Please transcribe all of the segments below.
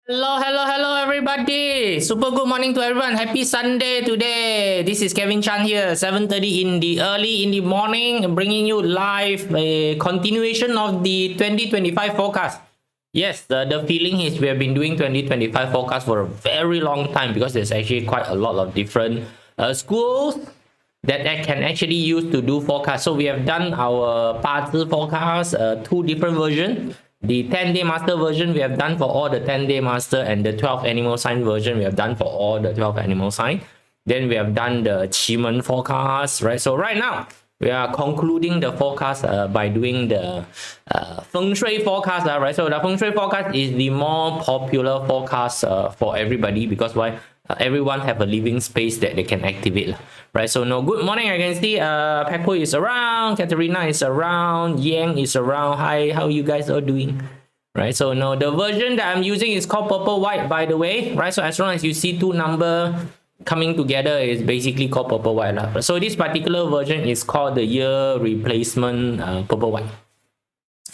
Hello, everybody. Super good morning to everyone. Happy Sunday today. This is Kevin Chan here, 7:30 in the early in the morning, bringing you live a continuation of the 2025 forecast. Yes, the feeling is we have been doing 2025 forecast for a very long time because there's actually quite a lot of different schools that I can actually use to do forecast. So we have done our party forecast, two different versions. The 10-day master version we have done for all the 10-day master, and the 12 animal sign version we have done for all the 12 animal sign. Then we have done the achievement forecast, right? So right now we are concluding the forecast by doing the Feng Shui forecast, right? So the Feng Shui forecast is the more popular forecast for everybody because why? Everyone have a living space that they can activate, right? So no, good morning. I can see Peppo is around, Katerina is around, Yang is around. Hi, how you guys are doing? Right, so no, the version that I'm using is called purple white, by the way, right? So as long as you see two number coming together, is basically called purple white. So this particular version is called the year replacement purple white.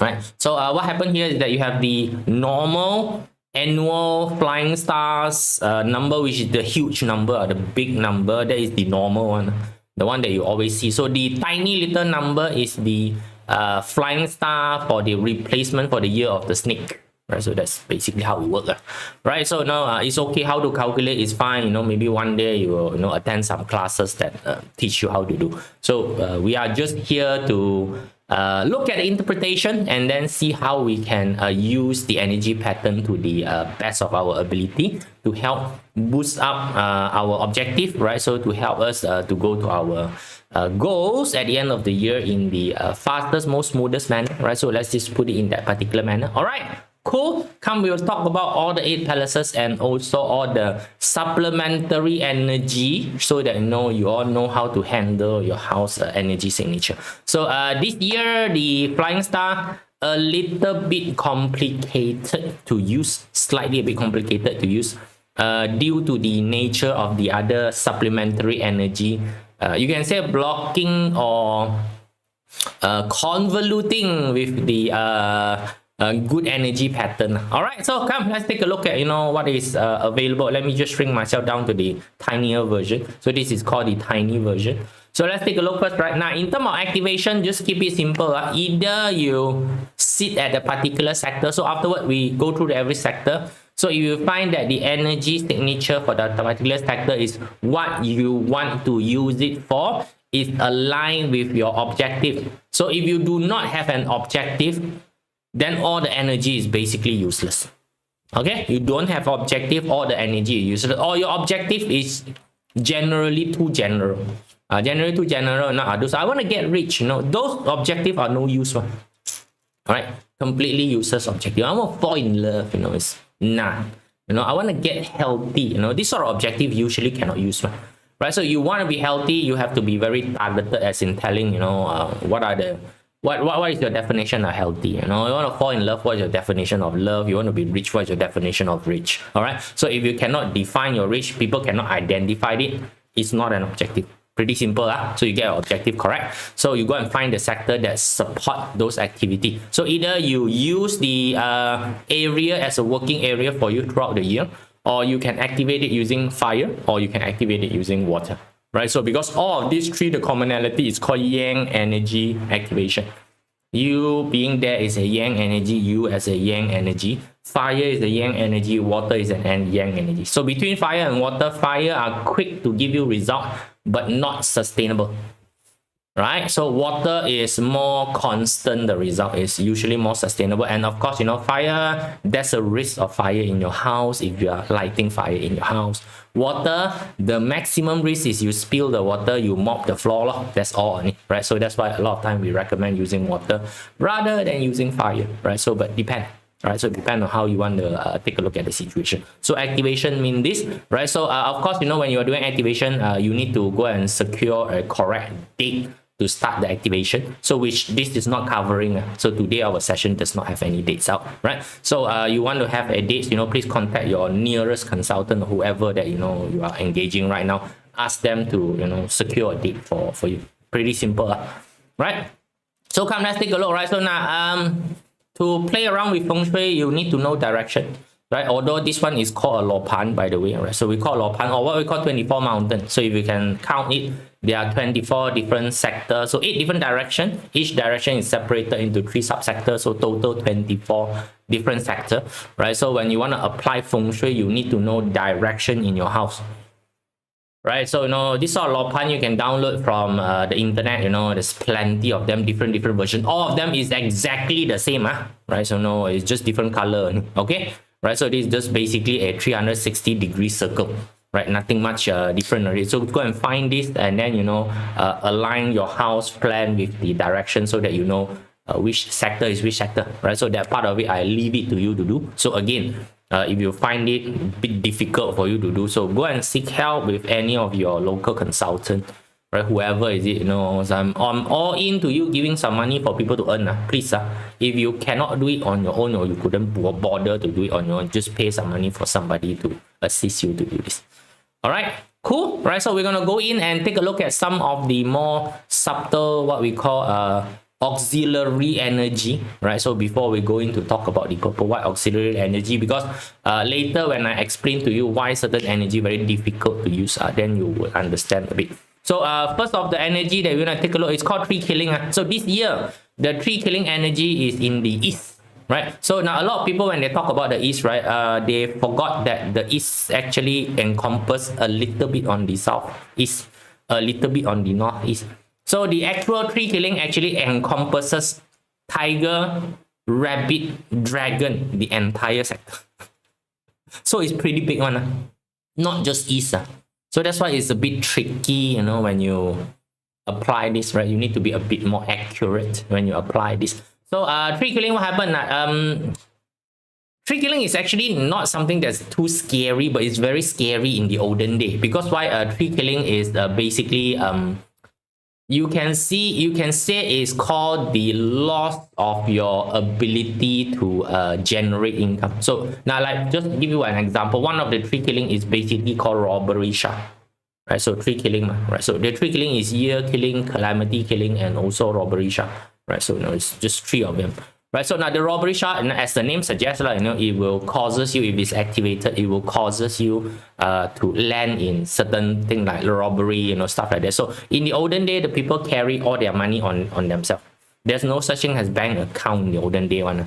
Right, so what happened here is that you have the normal annual flying stars number, which is the huge number, the big number. That is the normal one, the one that you always see. So the tiny little number is the flying star for the replacement for the year of the snake. Right, so that's basically how it works, right? So now it's okay. How to calculate is fine. You know, maybe one day you will attend some classes that teach you how to do. So we are just here to look at the interpretation and then see how we can use the energy pattern to the best of our ability to help boost up our objective, right? So to help us to go to our goals at the end of the year in the fastest, most smoothest manner, right? So let's just put it in that particular manner. All right. Cool. Come, we'll talk about all the 8 palaces and also all the supplementary energy so that you all know how to handle your house energy signature. So this year, the flying star, a little bit complicated to use, slightly a bit complicated to use due to the nature of the other supplementary energy. You can say blocking or convoluting with the good energy pattern. All right, so come, let's take a look at what is available. Let me just shrink myself down to the tinier version. So this is called the tiny version. So let's take a look first. Right now, in terms of activation, just keep it simple. Either you sit at a particular sector. So afterward, we go through every sector. So if you find that the energy signature for that particular sector is what you want to use it for, is aligned with your objective. So if you do not have an objective, then all the energy is basically useless. Okay, you don't have objective, all the energy is useless, or your objective is generally too general. Generally too general. Now, I want to get rich. Those objectives are no use. All right, completely useless objective. I want to fall in love. It's nah. I want to get healthy. This sort of objective usually cannot use. Right, so you want to be healthy, you have to be very targeted, as in telling what are the what is your definition of healthy? You want to fall in love, what is your definition of love? You want to be rich, what is your definition of rich? All right, so if you cannot define your rich, people cannot identify it, it's not an objective. Pretty simple. So you get your objective correct, so you go and find the sector that support those activity. So either you use the area as a working area for you throughout the year, or you can activate it using fire, or you can activate it using water. Right, so because all of these three, the commonality is called yang energy activation. You being there is a yang energy, you as a yang energy, fire is a yang energy, water is an yang energy. So between fire and water, fire are quick to give you result but not sustainable. Right, so water is more constant, the result is usually more sustainable. And of course, fire, there's a risk of fire in your house if you are lighting fire in your house. Water, the maximum risk is you spill the water, you mop the floor, that's all, right? So that's why a lot of time we recommend using water rather than using fire, right? So but depend. Right, so depend on how you want to take a look at the situation. So activation means this, right? So of course, when you are doing activation, you need to go and secure a correct date to start the activation, so which this is not covering. So today our session does not have any dates out, right? So you want to have a date, please contact your nearest consultant or whoever that you are engaging right now. Ask them to secure a date for you. Pretty simple, right? So come, let's take a look, right? So now to play around with Feng Shui, you need to know direction. right? Although this one is called a lopan, by the way, right? So we call lopan, or what we call 24 mountain. So if you can count it, there are 24 different sectors, so 8 different directions. Each direction is separated into 3 subsectors, so total 24 different sectors, right? So when you want to apply feng shui, you need to know direction in your house, right? So this sort of lopan you can download from the internet. There's plenty of them, different versions. All of them is exactly the same, right? So it's just different color, okay, right? So this is just basically a 360-degree circle, right? Nothing much different already. So go and find this, and then align your house plan with the direction, so that which sector is which sector, right? So that part of it I leave it to you to do. So again, if you find it a bit difficult for you to do, so go and seek help with any of your local consultant, right? Whoever is it, I'm all into you giving some money for people to earn. Please, if you cannot do it on your own, or you couldn't bother to do it on your own, just pay some money for somebody to assist you to do this. All right, cool, right? So we're gonna go in and take a look at some of the more subtle, what we call auxiliary energy, right? So before we go into talk about the purple white auxiliary energy, because later when I explain to you why certain energy very difficult to use, then you will understand a bit. So first of the energy that we're gonna take a look is called tree killing. So this year the tree killing energy is in the east, right? So now a lot of people, when they talk about the east, right, they forgot that the east actually encompass a little bit on the southeast, a little bit on the northeast. So the actual tree killing actually encompasses tiger, rabbit, dragon, the entire sector. So it's pretty big one, not just east. So that's why it's a bit tricky, when you apply this, right? You need to be a bit more accurate when you apply this. So tree killing, what happened? Tree killing is actually not something that's too scary, but it's very scary in the olden day. Because why? Tree killing is basically you can say is called the loss of your ability to generate income. So now, like, just give you an example, one of the tree killing is basically called robbery, right? So tree killing, right? So the tree killing is year killing, calamity killing, and also robbery, right? So it's just 3 of them, right? So now the robbery shot, and as the name suggests, it will causes you, if it's activated, it will causes you to land in certain thing like robbery, stuff like that. So in the olden day, the people carry all their money on themselves. There's no such thing as bank account in the olden day one,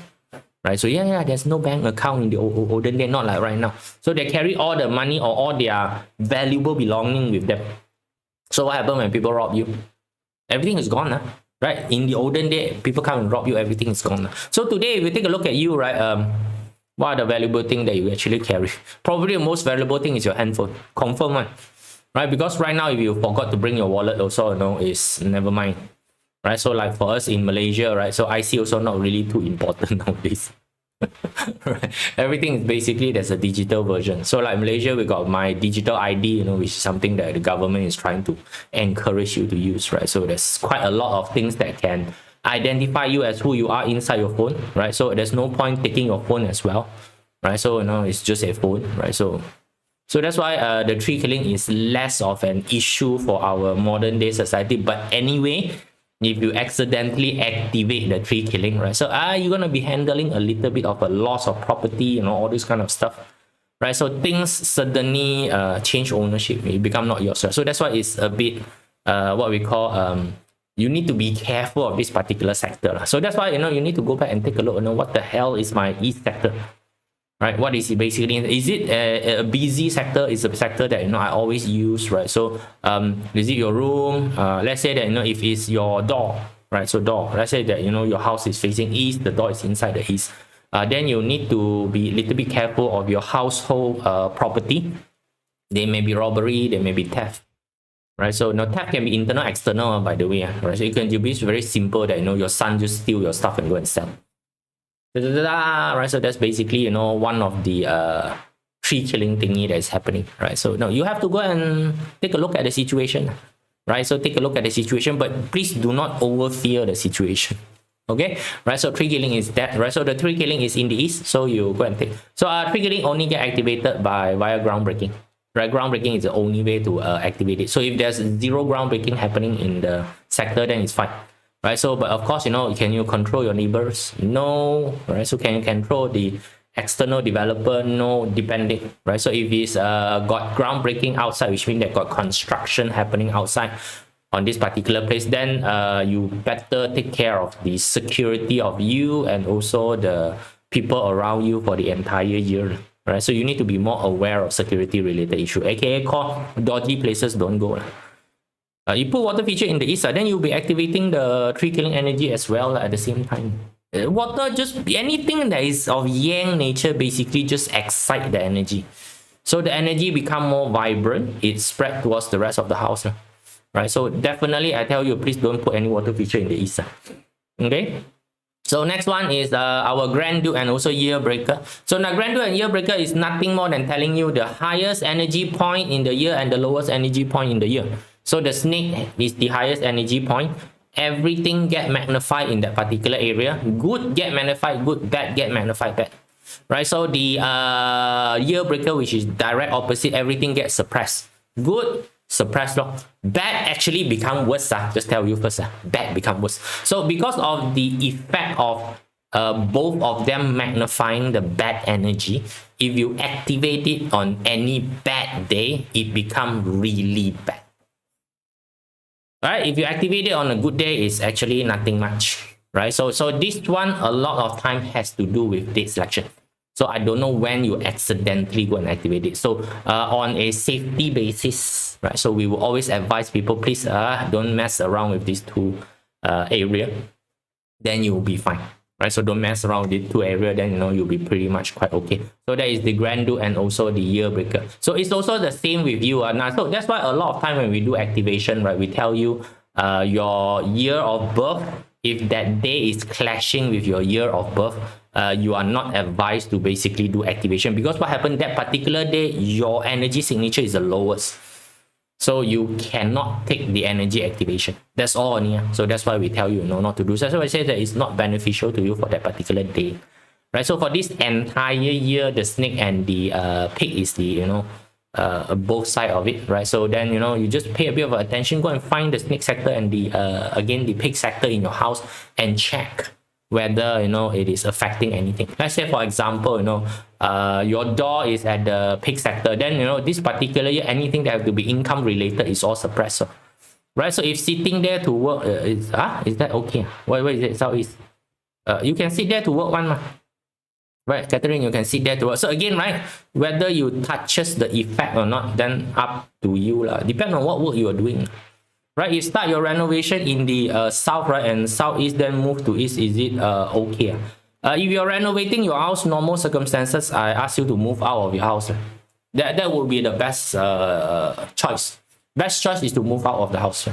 right? So yeah, there's no bank account in the olden day, not like right now. So they carry all the money or all their valuable belonging with them. So what happens when people rob you? Everything is gone, right? In the olden day, people come and rob you, everything is gone. So today, if we take a look at you, right, what are the valuable things that you actually carry? Probably the most valuable thing is your handphone. Confirm one, right? Because right now, if you forgot to bring your wallet also, it's never mind, right? So like for us in Malaysia, right, so IC also not really too important nowadays. Right? Everything is basically, there's a digital version. So like Malaysia, we got my digital ID, which is something that the government is trying to encourage you to use, right? So there's quite a lot of things that can identify you as who you are inside your phone, right? So there's no point taking your phone as well, right? So it's just a phone, right? So that's why the tree killing is less of an issue for our modern day society. But anyway, if you accidentally activate the tree killing, right, so you're gonna be handling a little bit of a loss of property, all this kind of stuff, right? So things suddenly change ownership, it become not yours, right? So that's why it's a bit what we call you need to be careful of this particular sector. So that's why you need to go back and take a look, what the hell is my east sector, right? What is it basically? Is it a busy sector? Is a sector that I always use, right? So is it your room? Let's say that if it's your door, right? So door, let's say that your house is facing east, the door is inside the east. Then you need to be a little bit careful of your household property. There may be robbery, there may be theft, right? So now theft can be internal, external, by the way, right? So it can be very simple that your son just steal your stuff and go and sell. Right? So that's basically one of the tree killing thingy that is happening, right? So now you have to go and take a look at the situation, right? So take a look at the situation, but please do not overfear the situation, okay? Right? So tree killing is that, right? So the tree killing is in the east, so you go and take. So tree killing only get activated via groundbreaking, right? Groundbreaking is the only way to activate it. So if there's 0 groundbreaking happening in the sector, then it's fine. Right, so but of course, can you control your neighbors? No, right? So can you control the external developer, no depending, right? So if it's got groundbreaking outside, which means that got construction happening outside on this particular place, then you better take care of the security of you and also the people around you for the entire year, right? So you need to be more aware of security related issue, aka call dodgy places don't go. You put water feature in the east, then you'll be activating the tree killing energy as well at the same time. Water, just anything that is of yang nature basically just excite the energy. So the energy become more vibrant, it spread towards the rest of the house. Right? So definitely I tell you, please don't put any water feature in the east. Okay? So next one is our Grand Duke and also Year Breaker. So now Grand Duke and Year Breaker is nothing more than telling you the highest energy point in the year and the lowest energy point in the year. So the snake is the highest energy point. Everything get magnified in that particular area. Good get magnified good, bad get magnified bad. Right? So the Year Breaker, which is direct opposite, everything gets suppressed. Good, suppressed. Bad actually become worse. Just tell you first. Bad become worse. So because of the effect of both of them magnifying the bad energy, if you activate it on any bad day, it becomes really bad. Right? If you activate it on a good day, it's actually nothing much. Right? So this one a lot of time has to do with date selection. So I don't know when you accidentally go and activate it. So on a safety basis, right? So we will always advise people, please don't mess around with these two area. Then you will be fine. Right? So don't mess around with the two area, then you'll be pretty much quite okay. So that is the Grand Duke and also the Year Breaker. So it's also the same with you. Now, so that's why a lot of time when we do activation, right, we tell you your year of birth. If that day is clashing with your year of birth, you are not advised to basically do activation, because what happened that particular day, your energy signature is the lowest. So you cannot take the energy activation. That's all only. So that's why we tell you, not to do so. So I say that it's not beneficial to you for that particular day. Right? So for this entire year, the snake and the pig is the, both side of it, right? So then, you just pay a bit of attention, go and find the snake sector and the, again, the pig sector in your house and check whether, it is affecting anything. Let's say, for example, your door is at the pig sector, then, this particular year, anything that have to be income related is all suppressed. Right? So if sitting there to work, is that okay? Where is it? Southeast. You can sit there to work one. Right, Catherine, you can sit there to work. So again, right, whether you touches the effect or not, then up to you. Depends on what work you are doing. Right, you start your renovation in the south, right, and southeast, then move to east. Is it okay? If you're renovating your house, normal circumstances, I ask you to move out of your house. That would be the best choice. Best choice is to move out of the house.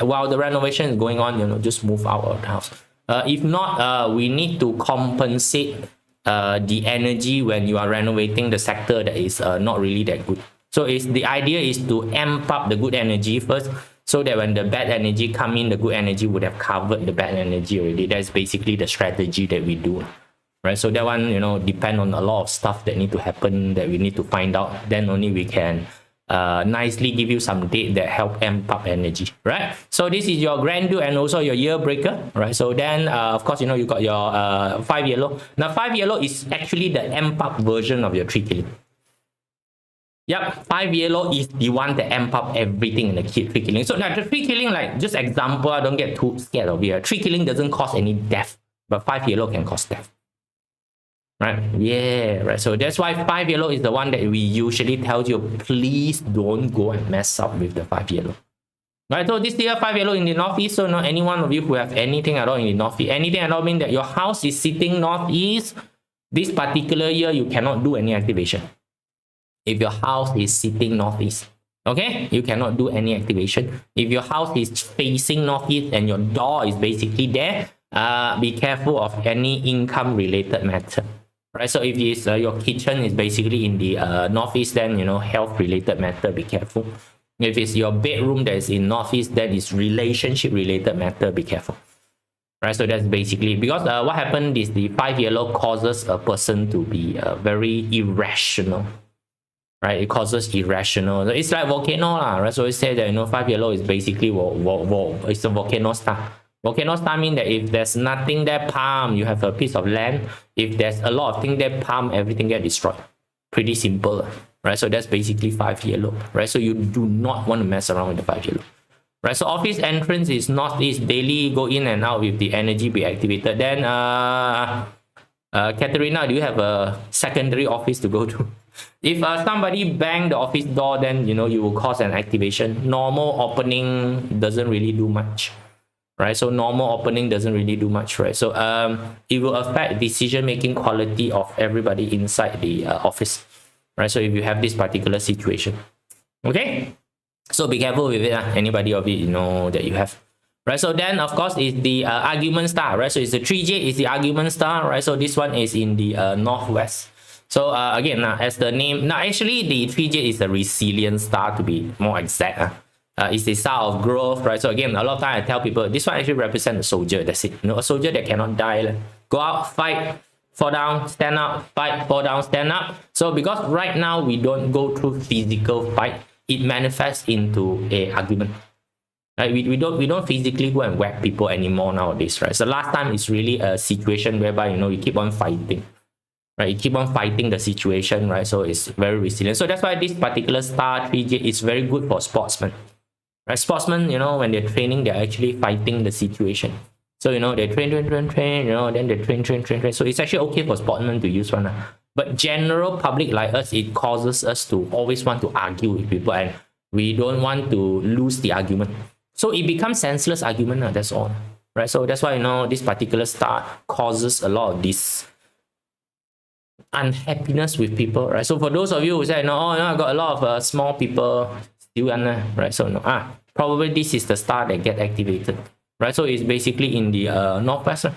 While the renovation is going on, just move out of the house. If not, we need to compensate the energy when you are renovating the sector that is not really that good. So the idea is to amp up the good energy first, so that when the bad energy come in, the good energy would have covered the bad energy already. That's basically the strategy that we do. Right? So that one, depend on a lot of stuff that need to happen, that we need to find out. Then only we can nicely give you some date that help amp up energy. Right? So this is your Grand Duke and also your Year Breaker. Right? So then, of course, you got your 5 yellow. Now, 5 yellow is actually the amp up version of your tree killing. Yep, 5 yellow is the one that amp up everything in the tree killing. So now the tree killing, like just example, I don't get too scared of it. Tree killing doesn't cause any death, but 5 yellow can cause death. Right? Yeah, right. So that's why 5 yellow is the one that we usually tell you, please don't go and mess up with the 5 yellow. Right? So this year 5 yellow in the northeast. So any one of you who have anything at all in the northeast, anything at all mean that your house is sitting northeast, this particular year you cannot do any activation. If your house is sitting northeast, okay, you cannot do any activation. If your house is facing northeast and your door is basically there, be careful of any income related matter. Right? So if it's, your kitchen is basically in the northeast, then health related matter, be careful. If it's your bedroom that is in northeast, that is relationship related matter, be careful. Right? So that's basically because what happened is the 5 yellow causes a person to be very irrational. Right, it causes irrational. It's like volcano, right? So we say that 5 yellow is basically it's a volcano star. Volcano star means that if there's nothing there, palm, you have a piece of land. If there's a lot of things there, palm, everything get destroyed. Pretty simple, right? So that's basically 5 yellow, right? So you do not want to mess around with the 5 yellow. Right, so office entrance is northeast, daily go in and out with the energy be activated. Then Katerina, do you have a secondary office to go to? If somebody bang the office door, then you know you will cause an activation. Normal opening doesn't really do much, right? So normal opening doesn't really do much, right? So it will affect decision making quality of everybody inside the office, right? So if you have this particular situation, okay. So be careful with it, anybody of it, you know, that you have. Right, so then of course is the argument star, right? So it's the 3J is the argument star, right? So this one is in the northwest. So again, as the name, now actually the 3J is the resilient star to be more exact. It's the star of growth, right? So again, a lot of time I tell people this one actually represents a soldier. That's it. You know, a soldier that cannot die. Go out, fight, fall down, stand up, fight, fall down, stand up. So because right now we don't go through physical fight, it manifests into a argument. Right? We don't physically go and whack people anymore nowadays, right? So last time it's really a situation whereby you know you keep on fighting, right? You keep on fighting the situation, right? So it's very resilient. So that's why this particular star 3J is very good for sportsmen, right? Sportsmen, you know, when they're training, they're actually fighting the situation. So you know they train, you know, then they train. So it's actually okay for sportsmen to use one. But general public like us, it causes us to always want to argue with people, and we don't want to lose the argument. So it becomes senseless argument, that's all. Right? So that's why, you know, this particular star causes a lot of this unhappiness with people, right? So for those of you who say, no, oh, you know, I got a lot of small people still under, right? So no, probably this is the star that get activated, right? So it's basically in the northwest,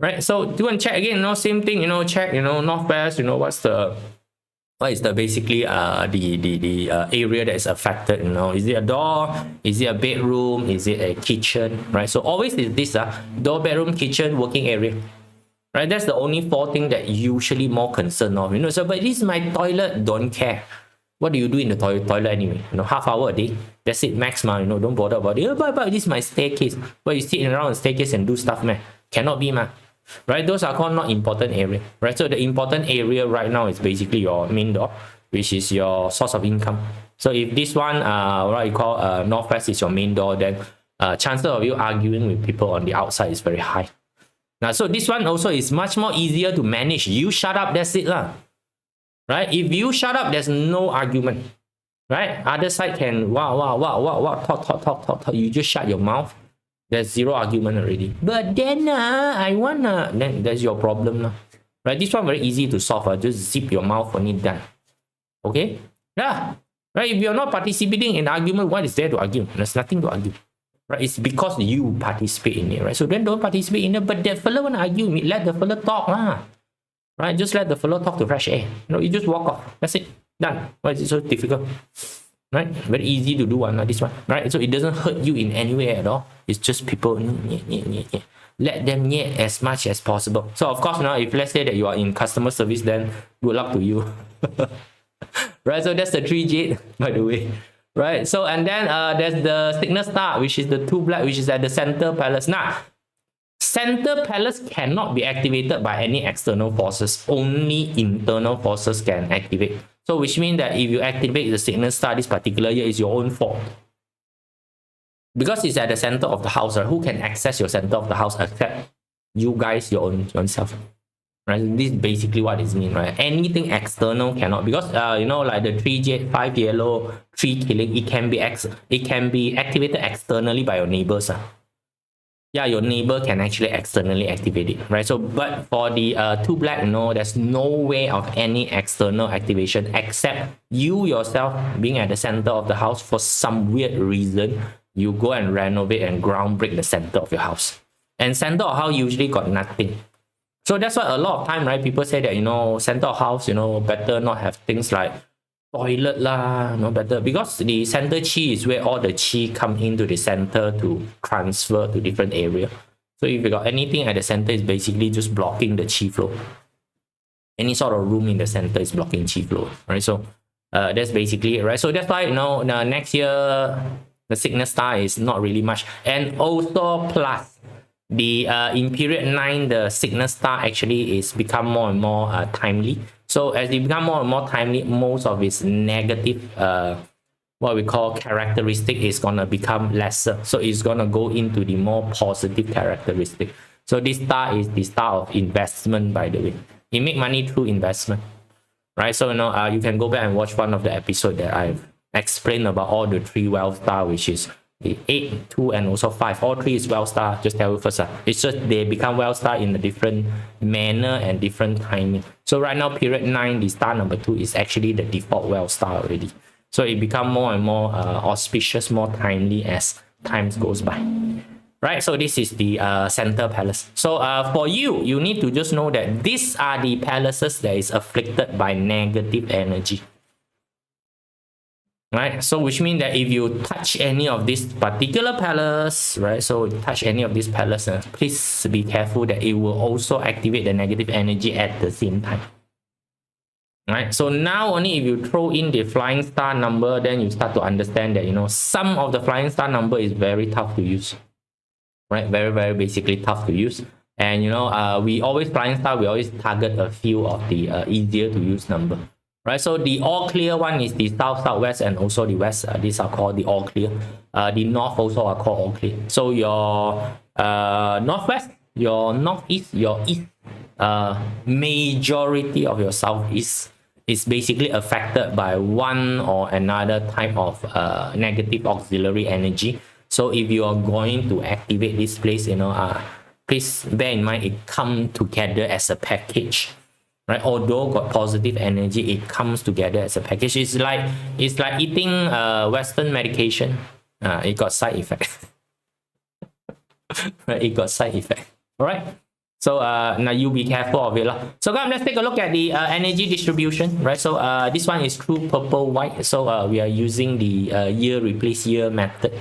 right? So do and check again, you know, same thing, you know, check, you know, northwest, you know, what is the basically the area that is affected, you know, is it a door, is it a bedroom, is it a kitchen, right? So always is this door, bedroom, kitchen, working area, right? That's the only 4 things that usually more concerned of, you know. So but this is my toilet, don't care. What do you do in the toilet anyway? You know, half hour a day, that's it, max, you know, don't bother about it. But this is my staircase. But you sit around the staircase and do stuff, man, cannot be, man. Right, those are called not important area, right? So the important area right now is basically your main door, which is your source of income. So if this one what you call northwest is your main door, then chances of you arguing with people on the outside is very high. Now, so this one also is much more easier to manage. You shut up, that's it lah. Right, if you shut up, there's no argument, right? Other side can wow talk, you just shut your mouth, there's zero argument already. But then I wanna, then that's your problem now, right? This one very easy to solve. Just zip your mouth when it's done. Okay, yeah, right? If you're not participating in argument, what is there to argue? There's nothing to argue, right? It's because you participate in it, right? So then don't participate in it. But that fella wanna argue, let the fella talk lah, right? Just let the fella talk to fresh air. You know, you just walk off, that's it, done. Why is it so difficult? Right, very easy to do one, this one, right? So it doesn't hurt you in any way at all. It's just people let them as much as possible. So of course now, if let's say that you are in customer service, then good luck to you. Right, so that's the 3J, by the way, right? So and then there's the signal star, which is the 2 black, which is at the center palace. Now center palace cannot be activated by any external forces, only internal forces can activate. So which means that if you activate the signal star this particular year, is your own fault. Because it's at the center of the house, right? Who can access your center of the house except you guys, your own self? Right? This is basically what it means, right? Anything external cannot, because you know, like the 3J, 5 yellow, 3 killing, it can be activated externally by your neighbors. Yeah, your neighbor can actually externally activate it, right? So, but for the 2 black, no, there's no way of any external activation except you yourself being at the center of the house. For some weird reason, you go and renovate and ground break the center of your house. And center of house usually got nothing. So that's why a lot of time, right, people say that, you know, center of house, you know, better not have things like toilet lah, no better, because the center chi is where all the chi come into the center to transfer to different area. So if you got anything at the center, it's basically just blocking the chi flow. Any sort of room in the center is blocking chi flow, right? So that's basically it, right? So that's why, you know, next year the signal star is not really much. And also plus the in period 9, the signal star actually is become more and more timely. So as it become more and more timely, most of its negative what we call characteristic is gonna become lesser. So it's gonna go into the more positive characteristic. So this star is the star of investment, by the way. You make money through investment, right? So you can go back and watch one of the episode that I've explained about all the 3 wealth star, which is the 8, 2, and also 5. All 3 is wealth star. Just tell you first, it's just they become wealth star in a different manner and different timing. So right now, period 9, the star number 2 is actually the default wealth star already. So it become more and more auspicious, more timely as times goes by. Right, so this is the center palace. So for you need to just know that these are the palaces that is afflicted by negative energy. Right, so which means that if you touch any of this particular palace, right, so touch any of these palaces, please be careful that it will also activate the negative energy at the same time. Right, so now only if you throw in the flying star number, then you start to understand that some of the flying star number is very tough to use. Right, very basically tough to use. And we always flying star, we always target a few of the easier to use number. Right, so the all clear one is the south, southwest, and also the west. These are called the all clear. The north also are called all clear. So your northwest, your northeast, your east, majority of your southeast is basically affected by one or another type of negative auxiliary energy. So if you are going to activate this place, please bear in mind it comes together as a package. Right, although got positive energy, it comes together as a package. It's like eating Western medication. It got side effect. Right, it got side effect. All right. So now you be careful of it. So guys, let's take a look at the energy distribution. Right. So this one is through purple white. So we are using the year replace year method.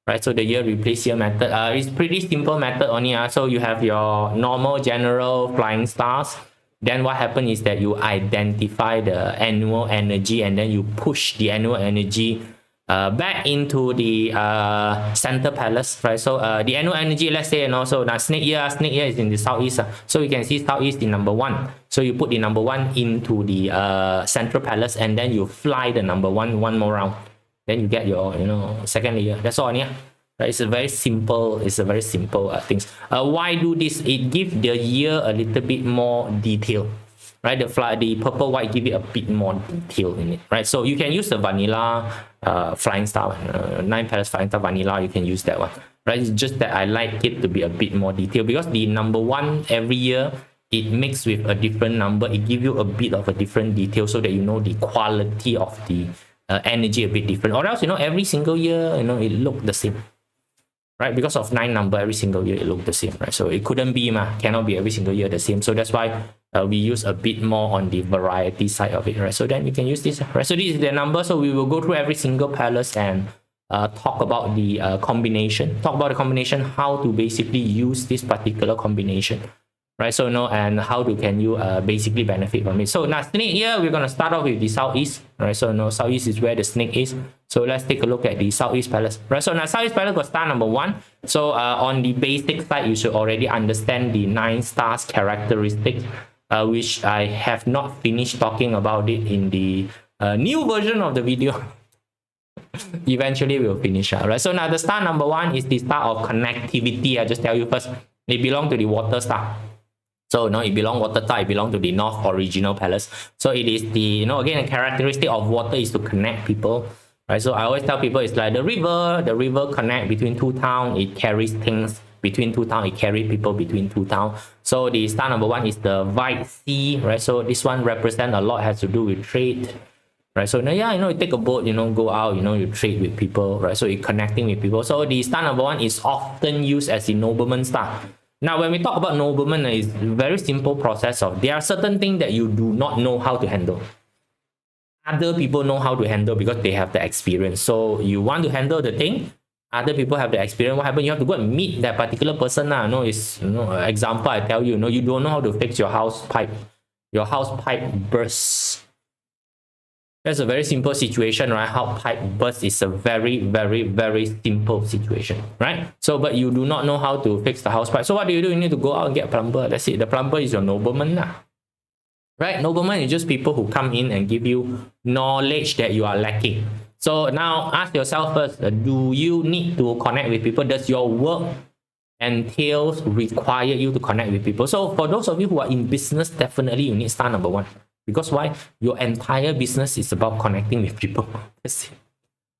Right, so the year replace year method is pretty simple method only. So you have your normal general flying stars. Then what happens is that you identify the annual energy and then you push the annual energy back into the center palace, right? So the annual energy, let's say, so now snake year is in the southeast. So you can see southeast in number 1. So you put the number 1 into the central palace and then you fly the number 1 one more round. Then you get your second layer. That's all, yeah. Right? It's a very simple things. Why do this? It gives the year a little bit more detail, right? The purple white give it a bit more detail in it, right? So you can use the vanilla flying star, 9 palace flying star vanilla. You can use that one, right? It's just that I like it to be a bit more detailed because the number 1 every year it mixed with a different number. It gives you a bit of a different detail so that the quality of the energy a bit different. Or else every single year it look the same. Right, because of 9 number, every single year it looked the same, right? So it couldn't be, cannot be every single year the same. So that's why we use a bit more on the variety side of it, right? So then you can use this, right? So this is the number. So we will go through every single palace and talk about the combination. Talk about the combination, how to basically use this particular combination, right? So and how can you basically benefit from it. So now snake here, we're gonna start off with the southeast, right? So southeast is where the snake is. So let's take a look at the southeast palace, right? So now southeast palace got star number 1. So on the basic side, you should already understand the 9 stars characteristics, which I have not finished talking about it in the new version of the video. Eventually we'll finish, right? So now the star number 1 is the star of connectivity. I just tell you first, it belongs to the water star. So it belongs water star, it belongs to the north original palace. So it is the again, a characteristic of water is to connect people. Right, so I always tell people it's like the river connect between 2 towns, it carries things between 2 towns, it carries people between 2 towns. So the star number 1 is the white sea, right? So this one represents a lot, has to do with trade, right? So you take a boat, go out, you trade with people, right? So you're connecting with people. So the star number 1 is often used as the nobleman star. Now, when we talk about nobleman, it's a very simple process of there are certain things that you do not know how to handle. Other people know how to handle because they have the experience. So you want to handle the thing, other people have the experience. What happens? You have to go and meet that particular person. Example, I tell you, you don't know how to fix your house pipe. Your house pipe bursts. That's a very simple situation, right? How pipe burst is a very, very, very simple situation, right? So, but you do not know how to fix the house pipe. So what do? You need to go out and get a plumber. That's it. The plumber is your nobleman, right? Nobleman is just people who come in and give you knowledge that you are lacking. So now ask yourself first, do you need to connect with people? Does your work entails require you to connect with people? So for those of you who are in business, definitely you need star number 1. Because why? Your entire business is about connecting with people. That's it.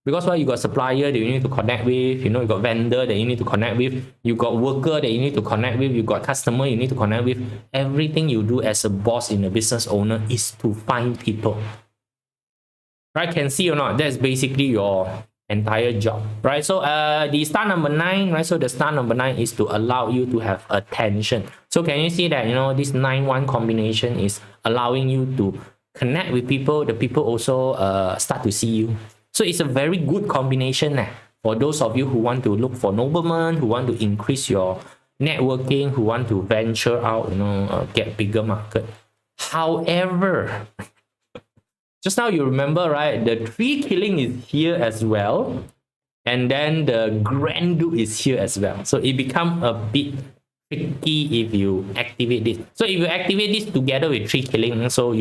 Because why? You got supplier that you need to connect with, you got vendor that you need to connect with, you got worker that you need to connect with, you got customer you need to connect with. Everything you do as a boss in a business owner is to find people. Right? Can see or not? That's basically your entire job, right? So the star number 9, right? So the star number 9 is to allow you to have attention. So can you see that this 9-1 combination is allowing you to connect with people? The people also start to see you. So it's a very good combination for those of you who want to look for noblemen, who want to increase your networking, who want to venture out, get bigger market. However, just now you remember, right? The tree killing is here as well. And then the grand duke is here as well. So it becomes a bit tricky if you activate this. So if you activate this together with tree killing, so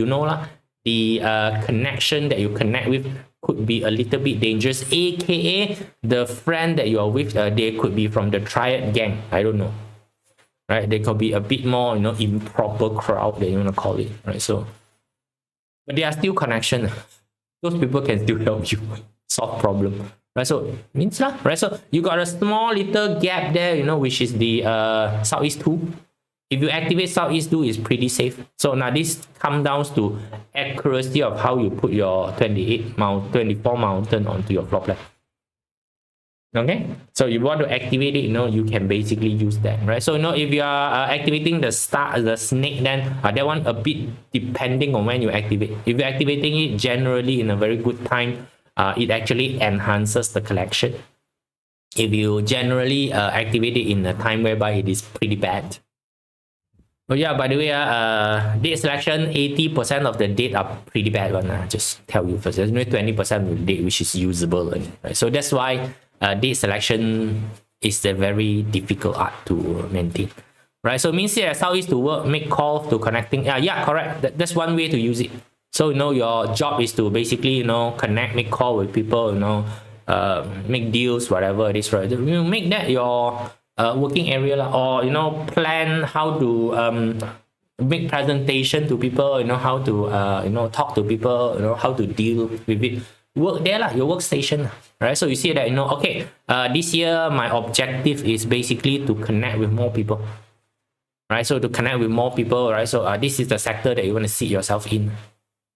the connection that you connect with could be a little bit dangerous. AKA the friend that you are with, they could be from the triad gang. I don't know. Right? They could be a bit more, improper crowd that you want to call it. Right? So but they are still connection. Those people can still help you solve problem. Right? So means right? So you got a small little gap there, which is the Southeast 2. If you activate Southeast 2, it's pretty safe. So now this comes down to accuracy of how you put your 24 mountain onto your floor plan. Okay, so you want to activate it, you can basically use that, right? So if you are activating the snake, then that one a bit depending on when you activate. If you're activating it generally in a very good time, it actually enhances the collection. If you generally activate it in a time whereby it is pretty bad. Oh yeah, by the way, date selection, 80% of the date are pretty bad one. Just tell you first, there's only 20% of the date which is usable, right? So that's why date selection is a very difficult art to maintain, right? So it means here Southeast to work, make calls to connecting. Yeah, correct. That's one way to use it. So your job is to basically connect, make call with people, make deals, whatever it is, right? You make that your working area, or plan how to make presentation to people, how to talk to people, how to deal with it. Work there, your workstation, right? So you see that, okay, this year my objective is basically to connect with more people, right? So to connect with more people, right? So this is the sector that you want to see yourself in,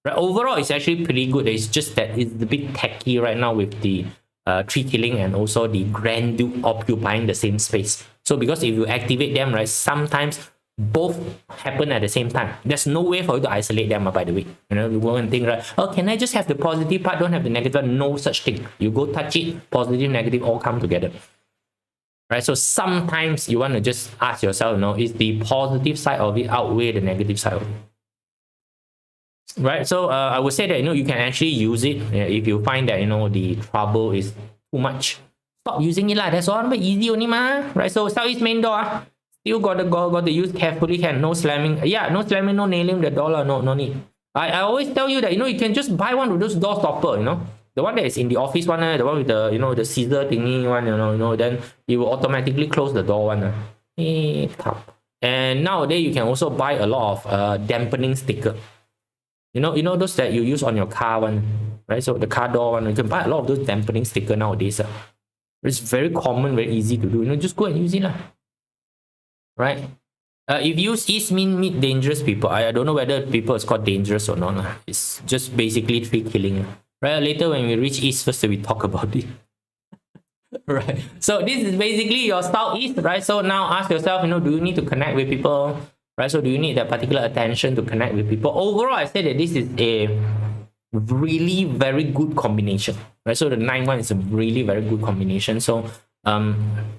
right? Overall, it's actually pretty good. It's just that it's a bit tacky right now with the tree killing and also the Grand Duke occupying the same space. So because if you activate them, right, sometimes both happen at the same time. There's no way for you to isolate them, by the way. You go and think, right, oh, can I just have the positive part, don't have the negative? No such thing. You go touch it, positive, negative all come together. Right? So sometimes you want to just ask yourself, is the positive side of it outweigh the negative side of it? Right? So I would say that, you can actually use it if you find that, the trouble is too much. Stop using it, that's all. But easy only, right? So Southeast main door, still got to use carefully, no slamming. Yeah, no slamming, no nailing the door, no need. I always tell you that, you can just buy one of those door stopper, the one that is in the office one, the one with the, the scissor thingy one, then it will automatically close the door one. And nowadays you can also buy a lot of dampening sticker. You know those that you use on your car one, right? So the car door one, you can buy a lot of those dampening sticker nowadays. It's very common, very easy to do. Just go and use it, right? If you use east meet dangerous people, I don't know whether people is called dangerous or not. It's just basically tree killing, right? Later when we reach east, first we talk about it. Right. So this is basically your southeast, right? So now ask yourself, do you need to connect with people? Right, so do you need that particular attention to connect with people? Overall, I say that this is a really very good combination. Right, so the 9-1 is a really very good combination. So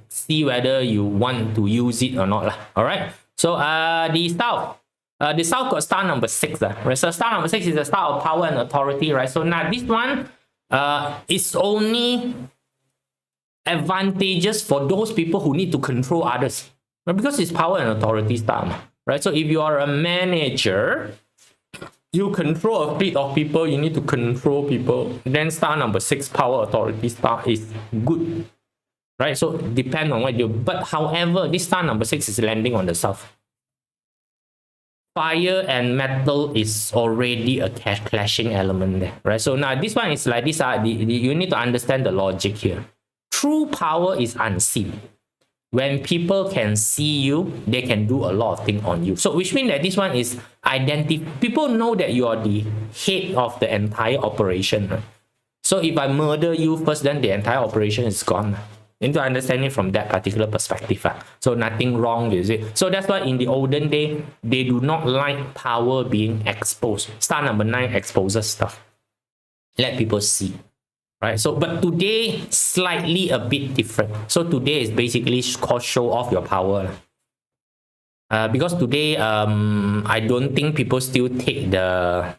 see whether you want to use it or not. All right. So the south, The South got star number 6, right? So star number 6 is the star of power and authority, right? So now this one is only advantageous for those people who need to control others, right? Because it's power and authority star, right? So if you are a manager, you control a fleet of people, you need to control people, then star number 6, power authority star, is good, right? So depend on what you do. But however, this star number 6 is landing on the South. Fire and metal is already a clashing element there, right? So now this one is like this. You need to understand the logic here. True power is unseen. When people can see you, they can do a lot of things on you. So which means that this one is people know that you are the head of the entire operation, right? So if I murder you first, then the entire operation is gone. You need to understand it from that particular perspective. So nothing wrong, is it? So that's why in the olden day, they do not like power being exposed. Star number 9 exposes stuff. Let people see. Right? So, but today, slightly a bit different. So today is basically called show off your power. Because today, I don't think people still take the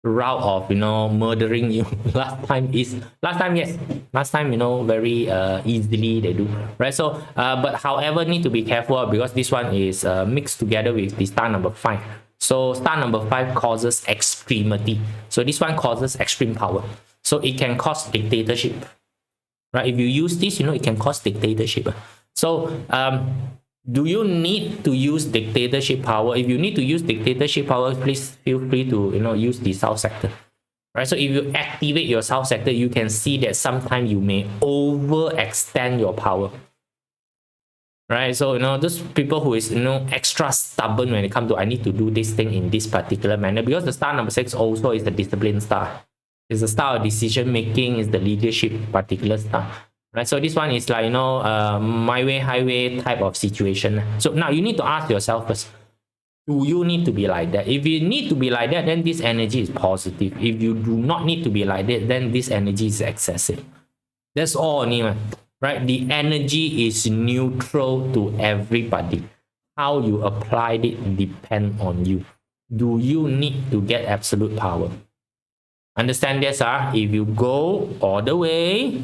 route of murdering you. last time yes, very easily they do, right? So but however, need to be careful because this one is mixed together with the star number 5. So star number 5 causes extremity, so this one causes extreme power, so it can cause dictatorship, right? If you use this, it can cause dictatorship. So do you need to use dictatorship power? If you need to use dictatorship power, please feel free to use the South sector, right? So if you activate your South sector, you can see that sometimes you may overextend your power, right? So those people who is extra stubborn when it comes to I need to do this thing in this particular manner, because the star number 6 also is the discipline star. It's the star of decision making, is the leadership particular star. Right, so this one is like my way highway type of situation. So now you need to ask yourself first, do you need to be like that? If you need to be like that, then this energy is positive. If you do not need to be like that, then this energy is excessive. That's all, right? The energy is neutral to everybody. How you apply it depends on you. Do you need to get absolute power? Understand this, if you go all the way,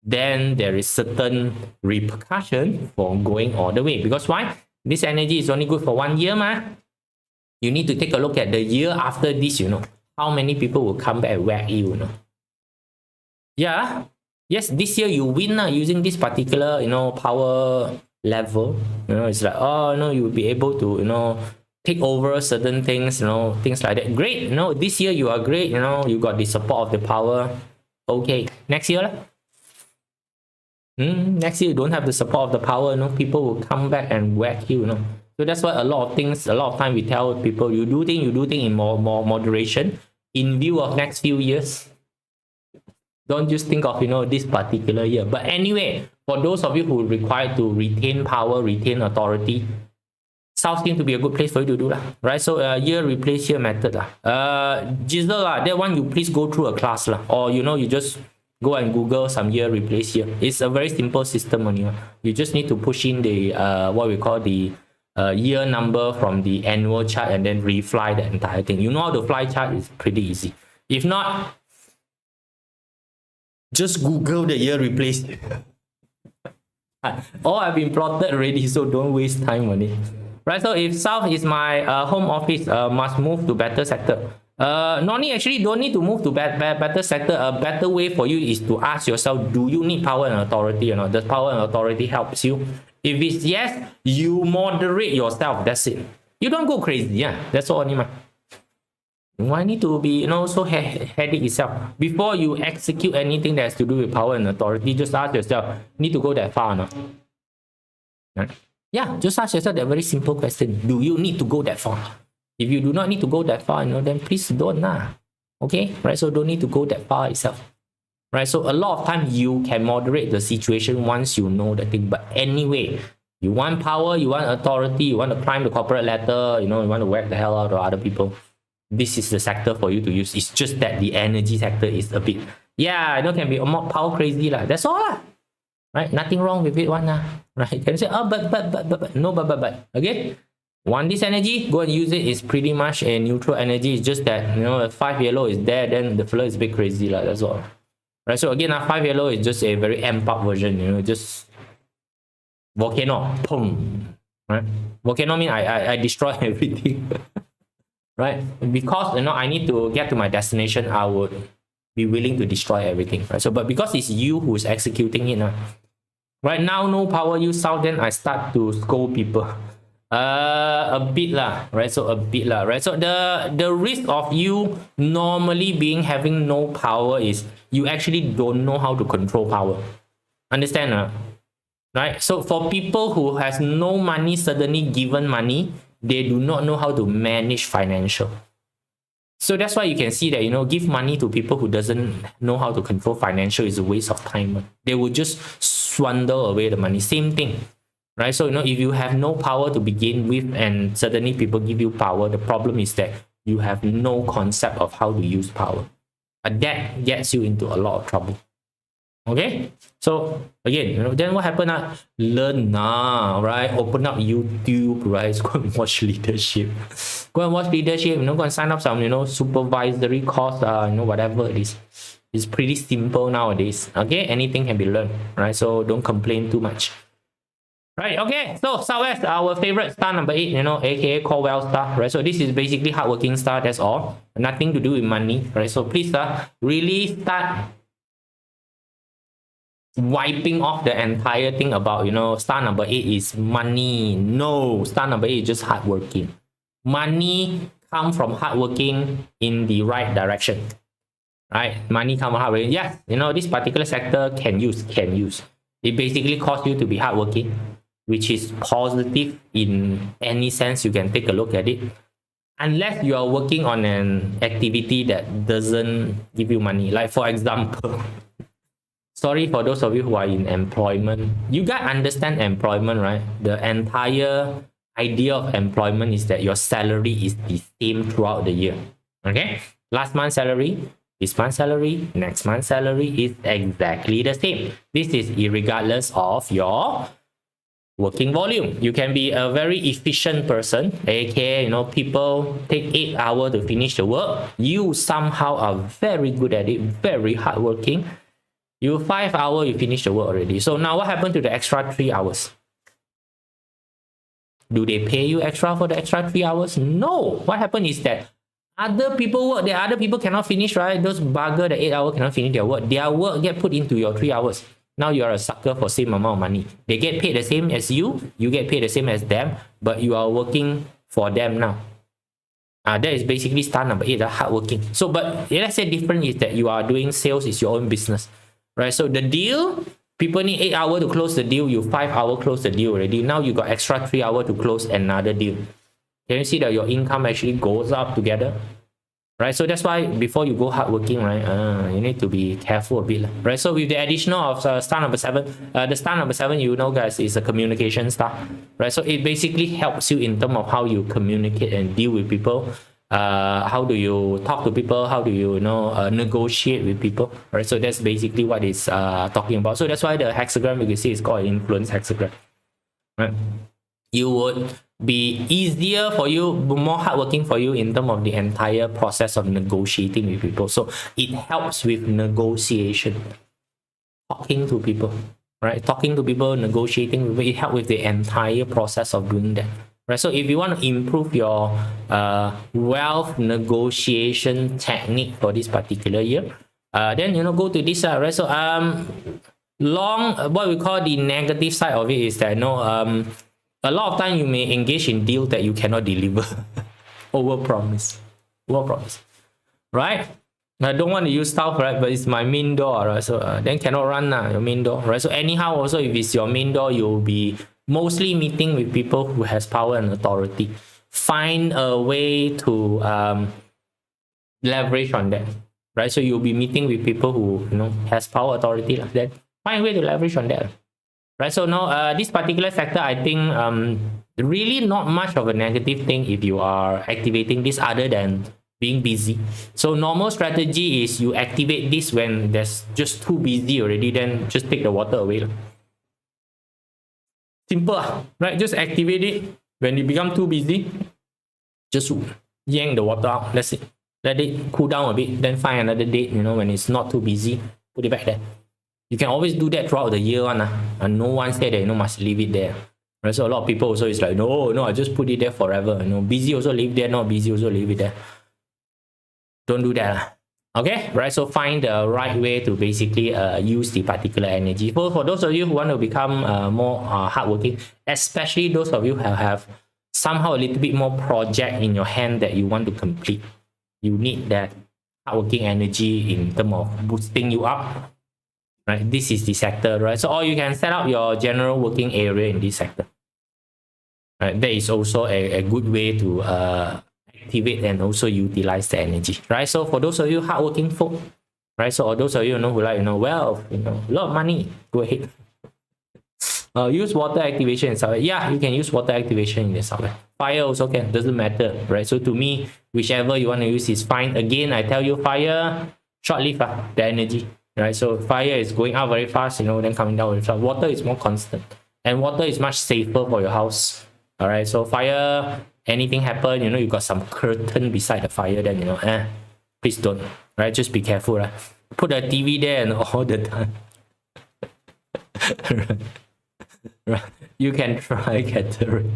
then there is certain repercussion for going all the way. Because why? This energy is only good for 1 year, You need to take a look at the year after this, How many people will come back and whack you, Yeah. Yes, this year you win using this particular, power level. It's like, you will be able to, take over certain things, things like that. Great. This year you are great, you got the support of the power. Okay. Next year, next year you don't have the support of the power, people will come back and whack you, So that's why a lot of time we tell people, you do things in more moderation in view of next few years. Don't just think of this particular year. But anyway, for those of you who require to retain power, retain authority, South seems to be a good place for you to do that, right? So year replace year method Giselle, that one you please go through a class or you just go and Google some year replace year. It's a very simple system on you. You just need to push in the what we call the year number from the annual chart and then refly the entire thing. You know how to fly chart is pretty easy. If not, just Google the year replace. All have been plotted already, so don't waste time on it. Right, so if South is my home office, must move to better sector. Noni, actually don't need to move to better sector. A better way for you is to ask yourself, do you need power and authority? Does power and authority helps you? If it's yes, you moderate yourself. That's it. You don't go crazy. That's all. Why need to be so headache itself? Before you execute anything that has to do with power and authority, just ask yourself, need to go that far or not? Yeah, just ask yourself that very simple question. Do you need to go that far? If you do not need to go that far, then please don't. Okay? Right? So don't need to go that far itself. Right? So a lot of time you can moderate the situation once you know the thing. But anyway, you want power, you want authority, you want to climb the corporate ladder, you want to whack the hell out of other people. This is the sector for you to use. It's just that the energy sector is a bit, can be more power crazy. That's all. Right? Nothing wrong with it, right? Can you say, but, no, but, okay? Want this energy, go and use it. It's pretty much a neutral energy. It's just that, you know, if 5 yellow is there, then the fella is a bit crazy, like, that's all. Right, so again, 5 yellow is just a very amped up version, you know, just volcano, boom, right? Volcano means I destroy everything, right? Because, you know, I need to get to my destination, I would be willing to destroy everything, right? So, but because it's you who's executing it, right now, no power use south, then I start to scold people. A bit lah, right? So a bit lah, right? So the risk of you normally having no power is you actually don't know how to control power. Understand? Right? So for people who has no money, suddenly given money, they do not know how to manage financial. So that's why you can see that, you know, give money to people who doesn't know how to control financial is a waste of time. They will just swindle away the money. Same thing. Right? So, you know, if you have no power to begin with and suddenly people give you power, the problem is that you have no concept of how to use power. And that gets you into a lot of trouble. Okay? So, again, you know, then what happened? Learn now, right? Open up YouTube, right? Go and watch leadership. Go and watch leadership, you know, go and sign up some, you know, supervisory course, you know, whatever it is. It's pretty simple nowadays. Okay? Anything can be learned, right? So, don't complain too much. Right, okay, so Southwest, our favorite star number 8, you know, aka Caldwell star, right? So this is basically hardworking star, that's all. Nothing to do with money, right? So please really start wiping off the entire thing about, you know, star number 8 is money. No, star number 8 is just hardworking. Money come from hardworking in the right direction, right? Money come from hardworking. Yes, you know, this particular sector can use. It basically costs you to be hardworking, which is positive in any sense you can take a look at it. Unless you are working on an activity that doesn't give you money. Like, for example, sorry for those of you who are in employment. You guys understand employment, right? The entire idea of employment is that your salary is the same throughout the year. Okay? Last month's salary, this month's salary, next month's salary is exactly the same. This is irregardless of your working volume. You can be a very efficient person, aka, you know, people take 8 hours to finish the work. You somehow are very good at it, very hardworking. You 5 hours, you finish the work already. So now what happened to the extra 3 hours? Do they pay you extra for the extra 3 hours? No. What happened is that other people work, the other people cannot finish, right? Those bugger, the 8 hours cannot finish their work. Their work get put into your 3 hours. Now you are a sucker for same amount of money. They get paid the same as you get paid the same as them, but you are working for them now. That is basically star number 8, hardworking. So, but let's say different is that you are doing sales, is your own business, right? So the deal, people need 8 hours to close the deal, you 5 hours close the deal already. Now you got extra 3 hours to close another deal. Can you see that your income actually goes up together? Right, so that's why before you go hardworking, right, you need to be careful a bit, right? So with the additional of star number 7, the star number 7, you know, guys, is a communication star, right? So it basically helps you in terms of how you communicate and deal with people. How do you talk to people? How do you, negotiate with people, right? So that's basically what it's talking about. So that's why the hexagram you can see is called influence hexagram, right? You would be easier for you, more hardworking for you in terms of the entire process of negotiating with people. So it helps with negotiation, talking to people, right? Talking to people, negotiating with people, it helps with the entire process of doing that, right? So if you want to improve your wealth negotiation technique for this particular year, then, go to this, right? So what we call the negative side of it is that, a lot of time you may engage in deals that you cannot deliver. Over promise, right? I don't want to use stuff, right? But it's my main door, right? So then cannot run your main door, right? So anyhow, also if it's your main door, you'll be mostly meeting with people who has power and authority. Find a way to leverage on that, right? So you'll be meeting with people who has power, authority, like that. Find a way to leverage on that. Right, so now this particular sector, I think really not much of a negative thing if you are activating this other than being busy. So normal strategy is you activate this when there's just too busy already, then just take the water away. Simple, right? Just activate it When you become too busy, just yank the water out. That's it. Let it cool down a bit. Then find another date. When it's not too busy, put it back there. You can always do that throughout the year, and no one said that must leave it there. Right? So a lot of people also is like, no, I just put it there forever. Busy also leave there, not busy also leave it there. Don't do that. Okay, right? So find the right way to basically use the particular energy. For those of you who want to become more hardworking, especially those of you who have somehow a little bit more project in your hand that you want to complete, you need that hardworking energy in terms of boosting you up. Right? This is the sector, right? So, or you can set up your general working area in this sector. Right? That is also a good way to activate and also utilize the energy, right? So for those of you hardworking folk, right? So or those of you who like wealth, a lot of money, go ahead. Use water activation in software. Yeah, you can use water activation in the software. Fire also can, doesn't matter, right? So to me, whichever you want to use is fine. Again, I tell you, fire, short-lived, the energy, right? So fire is going up very fast, then coming down very fast. Water is more constant, and water is much safer for your house. All right, so fire, anything happen, you got some curtain beside the fire, then please don't, right? Just be careful, right? Put a TV there and all the time. Right. You can try, Catherine.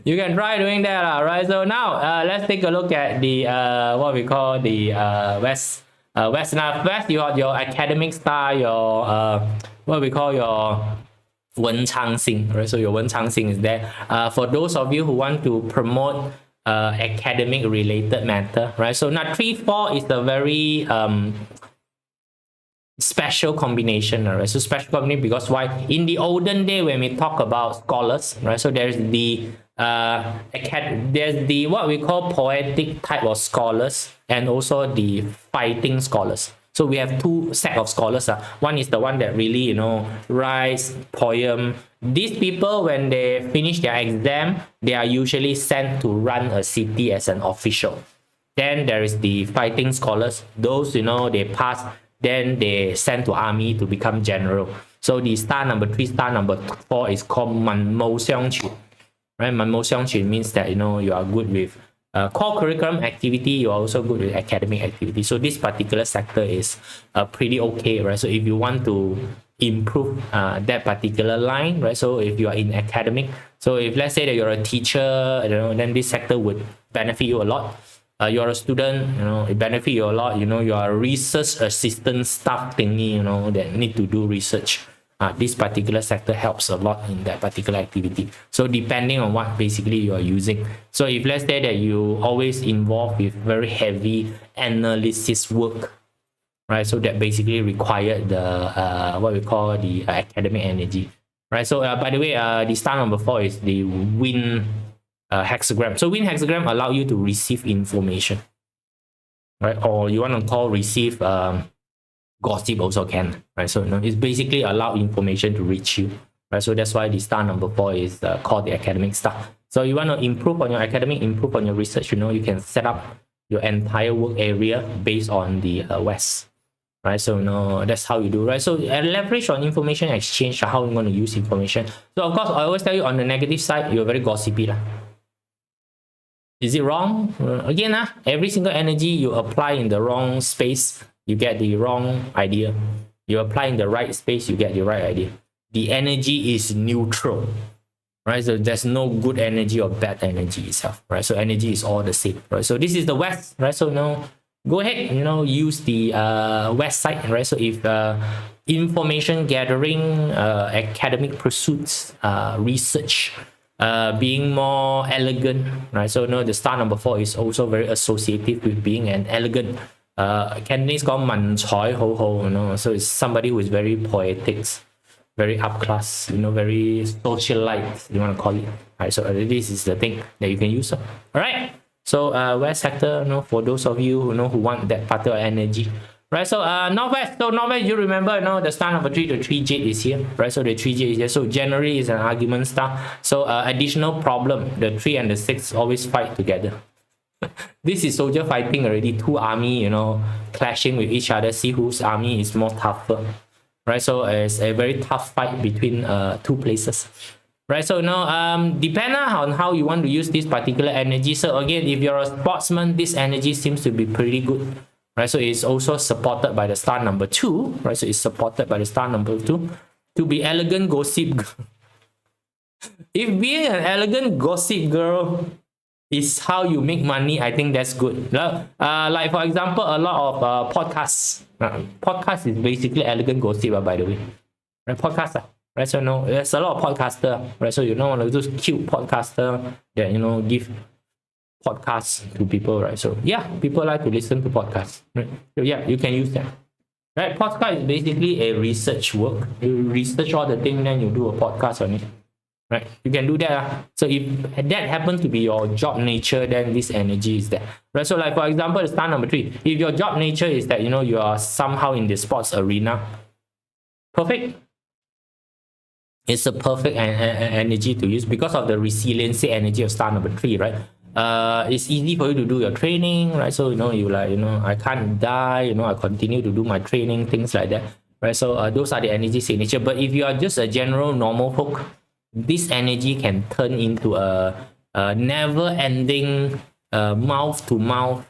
You can try doing that, right? So now let's take a look at the what we call the West. Now West, you got your academic star, your what we call your Wen Changxing, right? So your Wen Changxing is there. For those of you who want to promote academic related matter, right? So now 3-4 is a very special combination, right? So special combination because why? In the olden day when we talk about scholars, right? So there's the what we call poetic type of scholars and also the fighting scholars. So we have two set of scholars. One is the one that really, writes poem. These people, when they finish their exam, they are usually sent to run a city as an official. Then there is the fighting scholars. Those, they pass, then they sent to army to become general. So the star number 3, star number 4 is called Man Mo Xiang Qu. Right? Man Mo Xiang Qu means that, you are good with core curriculum activity, you're also good with academic activity. So this particular sector is pretty okay, right? So if you want to improve that particular line, right? So if you are in academic, so if let's say that you're a teacher, then this sector would benefit you a lot. You're a student, it benefit you a lot. You are a research assistant staff thingy, that need to do research. This particular sector helps a lot in that particular activity. So depending on what basically you are using. So if let's say that you always involved with very heavy analysis work, right? So that basically required the what we call the academic energy, right? So by the way, the star number 4 is the wind hexagram. So wind hexagram allow you to receive information, right? Or you want to call receive gossip also can, right? So it's basically allow information to reach you, right? So that's why the star number 4 is called the academic star. So you want to improve on your academic, improve on your research, you can set up your entire work area based on the West, right? So that's how you do, right? So leverage on information exchange, how you want to use information. So of course, I always tell you on the negative side, you're very gossipy. Is it wrong? Again, every single energy you apply in the wrong space, you get the wrong idea. You apply in the right space, you get the right idea. The energy is neutral, right? So there's no good energy or bad energy itself, right? So energy is all the same, right? So this is the West, right? So go ahead, use the West side, right? So if information gathering, academic pursuits, research, being more elegant, right? So the star number 4 is also very associative with being an elegant. Cantonese called Man Choi Ho Ho, so it's somebody who is very poetic, very up class, very socialite, you want to call it. Right, so this is the thing that you can use. All right. So West sector, for those of you who want that particular energy. Right, so Northwest. So Northwest, you remember, the star number 3, the 3 jade is here, right? So the 3 jade is here. So generally is an argument star. So additional problem, the 3 and the 6 always fight together. This is soldier fighting already, 2 army, clashing with each other. See whose army is more tougher, right? So it's a very tough fight between 2 places. right? So depend on how you want to use this particular energy. So again, if you're a sportsman, this energy seems to be pretty good, right? So it's also supported by the star number 2, right? So it's supported by the star number 2 to be elegant gossip. If being an elegant gossip girl is how you make money, I think that's good. Like for example, a lot of podcasts. Podcast is basically elegant gossip, by the way. Right? Podcast, right? So there's a lot of podcaster, right? So those cute podcaster that give podcasts to people, right? So yeah, people like to listen to podcasts, right? So yeah, you can use that. Right? Podcast is basically a research work. You research all the things, then you do a podcast on it. Right, you can do that. So if that happens to be your job nature, then this energy is there. Right. So like for example, the star number 3. If your job nature is that you are somehow in the sports arena, perfect. It's a perfect energy to use because of the resiliency energy of star number 3, right? It's easy for you to do your training, right? So you I can't die, I continue to do my training, things like that, right? So those are the energy signature. But if you are just a general normal folk, this energy can turn into a never-ending mouth-to-mouth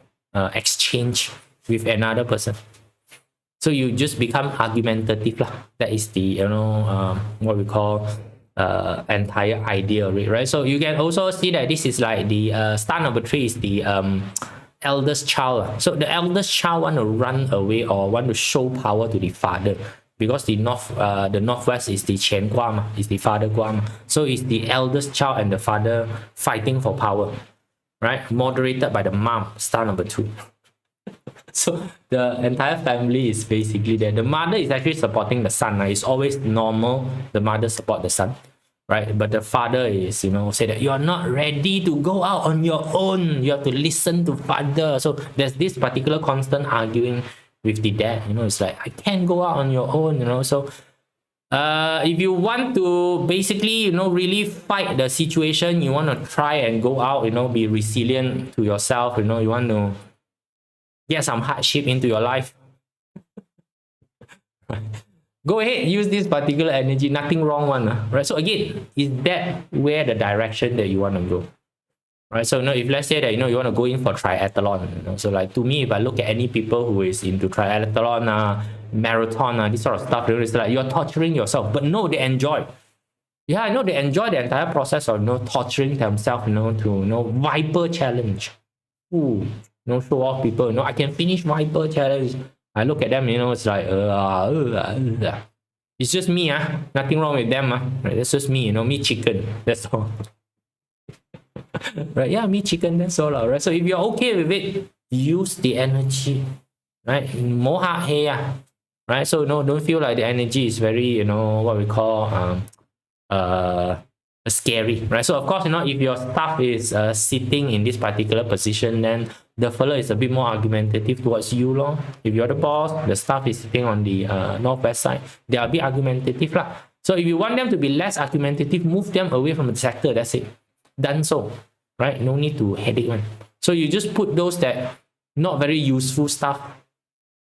exchange with another person. So you just become argumentative lah. That is the what we call entire idea of it, right? So you can also see that this is like the star number 3 is the eldest child. So the eldest child want to run away or want to show power to the father. Because the northwest is the Qian Gua, is the father Gua. So it's the eldest child and the father fighting for power, right? Moderated by the mom, star number 2. So the entire family is basically there. The mother is actually supporting the son. It's always normal. The mother support the son, right? But the father is, say that you are not ready to go out on your own. You have to listen to father. So there's this particular constant arguing with the dad. It's like, I can't go out on your own. So if you want to basically really fight the situation, you want to try and go out, be resilient to yourself, you want to get some hardship into your life, go ahead, use this particular energy. Nothing wrong one, right? So again, is that where the direction that you want to go? Right, so if let's say that you want to go in for triathlon, so like to me, if I look at any people who is into triathlon, marathon, this sort of stuff, it's like you're torturing yourself. But no, they enjoy. Yeah, I know they enjoy the entire process of torturing themselves, to Viper challenge. Ooh, show off people. I can finish Viper challenge. I look at them, it's like it's just me, nothing wrong with them, right? That's just me, me chicken. That's all. Right, yeah, me chicken, that's all, right? So if you're okay with it, use the energy, right? Moha heya, right? So don't feel like the energy is very, what we call scary, right? So of course, if your staff is sitting in this particular position, then the fellow is a bit more argumentative towards you, lor. If you're the boss, the staff is sitting on the northwest side, they are a bit argumentative lah. So if you want them to be less argumentative, move them away from the sector. That's it. Done so, right? No need to headache one. So you just put those that not very useful stuff.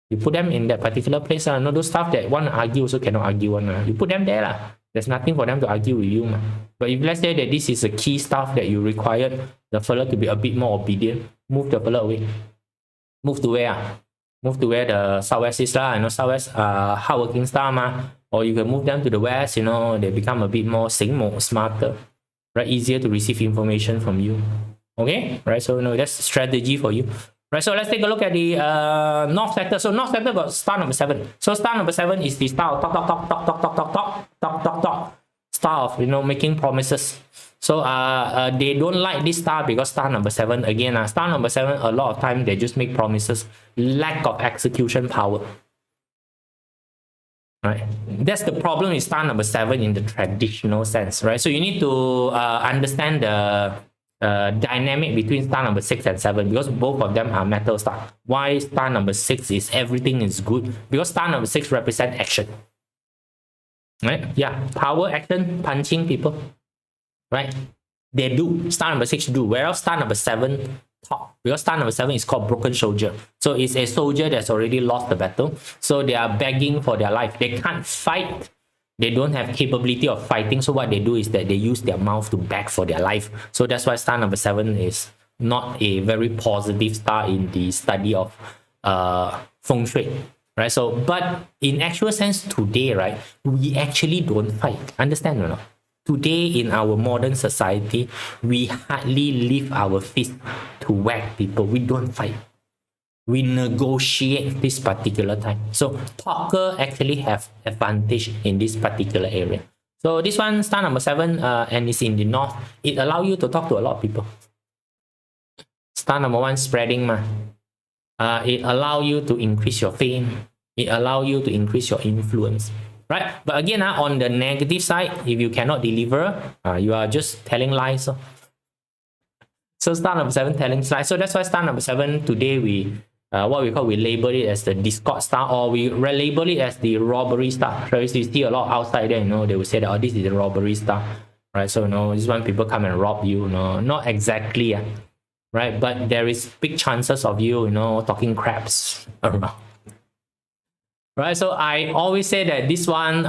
You put them in that particular place. Those stuff that want to argue also cannot argue one. You put them there lah. There's nothing for them to argue with you. But if let's say that this is a key stuff that you required the fellow to be a bit more obedient, move the fellow away. Move to where? Move to where the southwest is lah. Southwest hardworking star Or you can move them to the west. They become a bit more smarter. Right, easier to receive information from you. Okay, right. So that's strategy for you. Right. So let's take a look at the north sector. So north sector got star number 7. So star number 7 is the star of talk. Star of making promises. So they don't like this star because star number 7 again. Star number 7 a lot of time they just make promises. Lack of execution power. Right, that's the problem with star number 7 in the traditional sense, right? So you need to understand the dynamic between star number 6 and 7 because both of them are metal star. Why star number 6 is everything is good? Because star number 6 represent action, right? Yeah, power, action, punching people, right? They do. Star number 6 do. Whereas star number 7 talk, because star number 7 is called broken soldier. So it's a soldier that's already lost the battle. So they are begging for their life. They can't fight They don't have capability of fighting, so what they do is that they use their mouth to beg for their life. So that's why star number 7 is not a very positive star in the study of Feng Shui, right? So, but in actual sense today, right, we actually don't fight. Understand or not? Today in our modern society, we hardly lift our fist to whack people. We don't fight. We negotiate this particular time. So talker actually have advantage in this particular area. So this one, star number 7, and it's in the north. It allow you to talk to a lot of people. Star number 1, spreading ma. It allow you to increase your fame. It allow you to increase your influence. Right? But again, on the negative side, if you cannot deliver, you are just telling lies. So star number 7, telling lies. So that's why star number 7 today we we label it as the discord star, or we label it as the robbery star. So you see a lot outside there, they will say that, oh, this is the robbery star, right? So this one people come and rob you, not exactly, right? But there is big chances of you, talking craps around. Right, so I always say that this one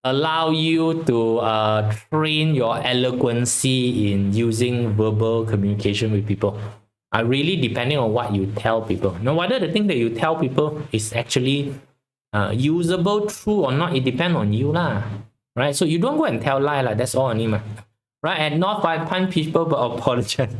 allow you to train your eloquency in using verbal communication with people. Really depending on what you tell people. Now, whether the thing that you tell people is actually usable, true or not, it depends on you lah. Right, so you don't go and tell lie lah. That's all anymore. Right, and not I punch people but apologize.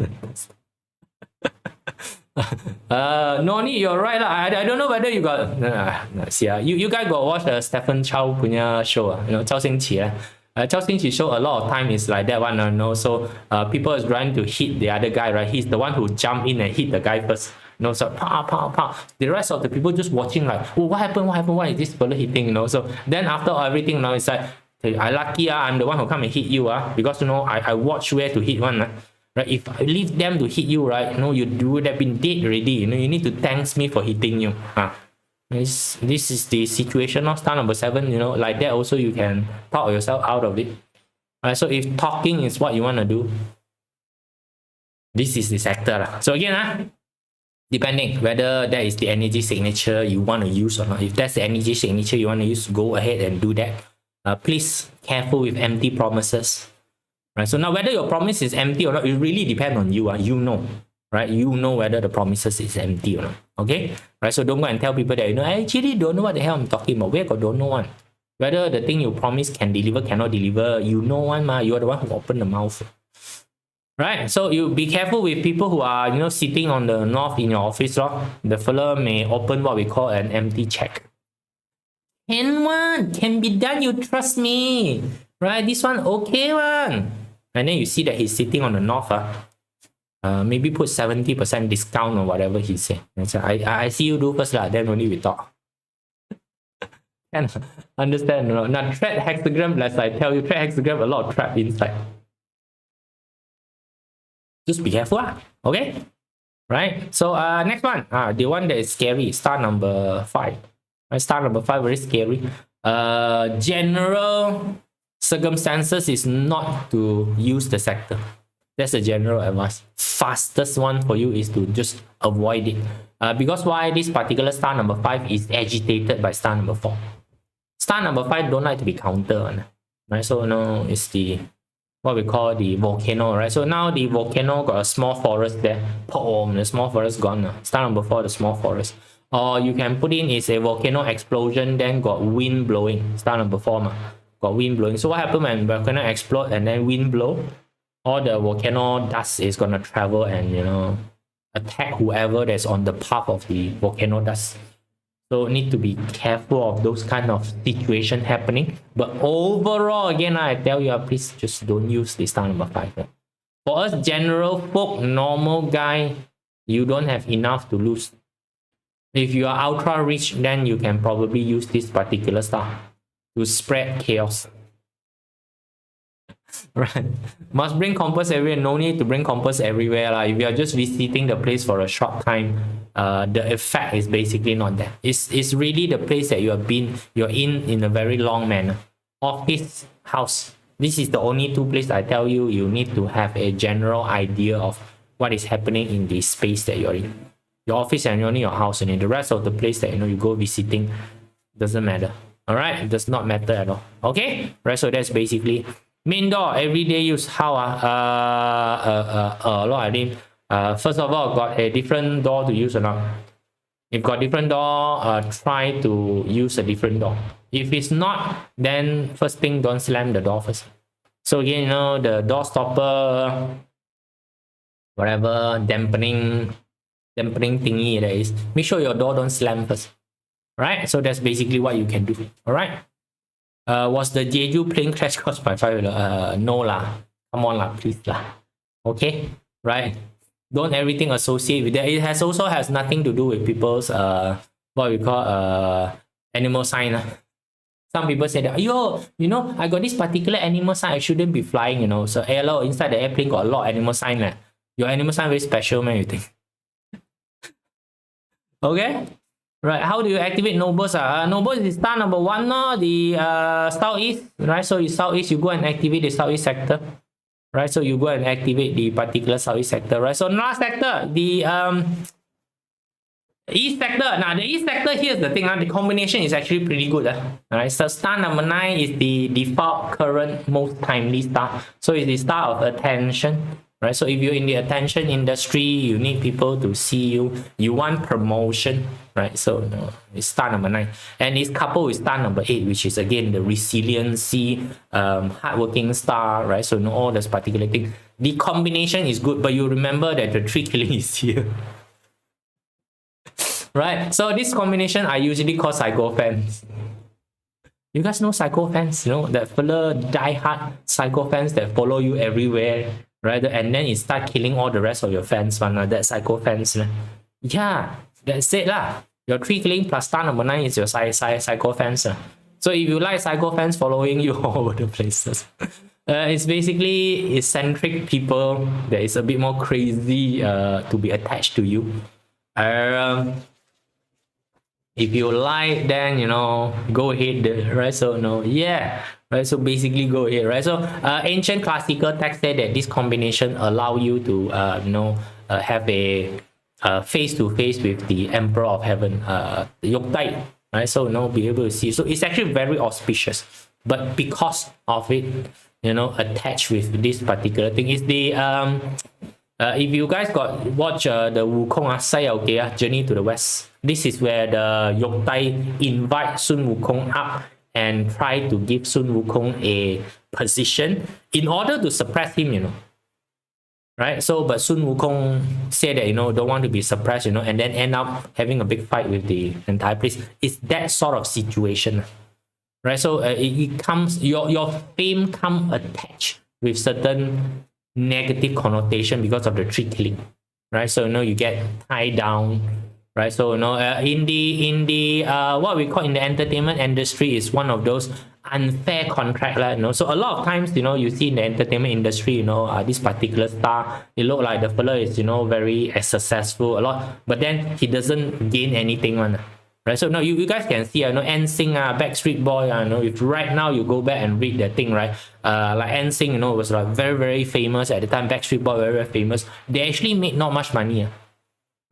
No need, you're right lah. I don't know whether you got you guys got watch the Stephen Chow punya show, Chow Xing Qi. Chow Xing Qi show a lot of time is like that one, so people is trying to hit the other guy, right? He's the one who jump in and hit the guy first. So pow. The rest of the people just watching like, oh, what happened? Why is this fella hitting? So then after everything, it's like, hey, I lucky, I'm the one who come and hit you, because I watch where to hit one. Right? If I leave them to hit you, right, you would have been dead already. You need to thank me for hitting you. This is the situation of star number 7. Like that also you can talk yourself out of it. Right? So if talking is what you want to do, this is the sector. So again, depending whether that is the energy signature you want to use or not. If that's the energy signature you want to use, go ahead and do that. Please careful with empty promises. Right? So now whether your promise is empty or not, it really depends on you. Right? You know whether the promises is empty or not. Okay? Right? So don't go and tell people that, I actually don't know what the hell I'm talking about. Where got don't know one? Whether the thing you promise can deliver, cannot deliver, one, you're the one who opened the mouth. Right? So you be careful with people who are, sitting on the north in your office. The fella may open what we call an empty check. Can be done, you trust me. Right? This one, okay one. And then you see that he's sitting on the north. Maybe put 70% discount or whatever he said. So I see you do first, then only we talk. And understand? Now, thread hexagram, as I tell you, thread hexagram, a lot of trap inside. Just be careful, okay? Right? So next one, the one that is scary, star number 5. Star number 5, very scary. General circumstances is not to use the sector. That's the general advice. Fastest one for you is to just avoid it. Because why this particular star number 5 is agitated by star number 4. Star number 5 don't like to be countered, right? So it's the what we call the volcano, right? So now the volcano got a small forest there. Boom, the small forest gone. Star number 4, the small forest. Or you can put in is a volcano explosion, then got wind blowing. Star number 4, got wind blowing. So what happens when volcano explode and then wind blow? All the volcano dust is gonna travel and attack whoever that's on the path of the volcano dust. So need to be careful of those kind of situation happening. But overall, again, I tell you, please just don't use the star number 5. For us, general folk, normal guy, you don't have enough to lose. If you are ultra rich, then you can probably use this particular star to spread chaos. Right? Must bring compass everywhere. No need to bring compass everywhere. If you are just visiting the place for a short time, the effect is basically not that. It's really the place that you're in a very long manner. Office, house. This is the only 2 places I tell you need to have a general idea of what is happening in the space that you're in. Your office and only your house, and in the rest of the place that you go visiting doesn't matter. All right, it does not matter at all. Okay, right? So that's basically main door. Everyday use. How a lot. I mean, first of all, got a different door to use or not? If got different door, try to use a different door. If it's not, then first thing, don't slam the door first. So again, you know, the door stopper, whatever dampening thingy there is, make sure your door don't slam first. Right? So that's basically what you can do. All right. Was the Jeju plane crash caused by fire? No lah. Come on lah, please lah. Okay, right? Don't everything associate with that. It also has nothing to do with people's what we call animal sign. Some people say that, yo, you know, I got this particular animal sign, I shouldn't be flying, you know. So hello, inside the airplane got a lot of animal sign. Your animal sign very special, man, you think? Okay. Right, how do you activate nobles? Nobles is star number 1, no? The southeast, right? So in southeast, you go and activate the southeast sector, right? So you go and activate the particular southeast sector, right? So last sector, the east sector. Now the east sector, here's the thing, the combination is actually pretty good. Alright, so star number 9 is the default current most timely star. So it's the star of attention. Right, so if you're in the attention industry, you need people to see you. You want promotion, right? So no, it's star number 9, and it's coupled with star number 8, which is again the resiliency, hardworking star, right? So no, all this particular thing. The combination is good, but you remember that the tree killing is here, right? So this combination I usually call psycho fans. You guys know psycho fans? You know that fella die-hard psycho fans that follow you everywhere. Right, and then you start killing all the rest of your fans, that psycho fans. Yeah, that's it lah. Your 3 killing plus star number 9 is your psycho fans. So if you like psycho fans following you all over the places, it's basically eccentric people that is a bit more crazy to be attached to you. If you like, then you know, go ahead, right? So no, yeah. Right, so basically go ahead, right? So ancient classical text said that this combination allow you to have a face-to-face with the Emperor of Heaven, Yoktai, right? So be able to see. So it's actually very auspicious, but because of it, you know, attached with this particular thing is the if you guys got watch the Wukong Sai Journey to the West, this is where the Yoktai invite Sun Wukong up and try to give Sun Wukong a position in order to suppress him, you know. Right? So, but Sun Wukong said that, you know, don't want to be suppressed, you know, and then end up having a big fight with the entire place. It's that sort of situation. Right? So, it comes, your fame come attached with certain negative connotation because of the tree killing. Right? So, you know, you get tied down. Right, so in the what we call in the entertainment industry is one of those unfair contract, you know. So a lot of times, you know, you see in the entertainment industry, you know, this particular star, it look like the fella is, you know, very successful a lot, but then he doesn't gain anything on. Right, so now you guys can see, you know, NSYNC, Backstreet Boy, you know, if right now you go back and read the thing, right, like NSYNC, you know, was like very, very famous at the time. Backstreet Boy, very, very famous. They actually made not much money.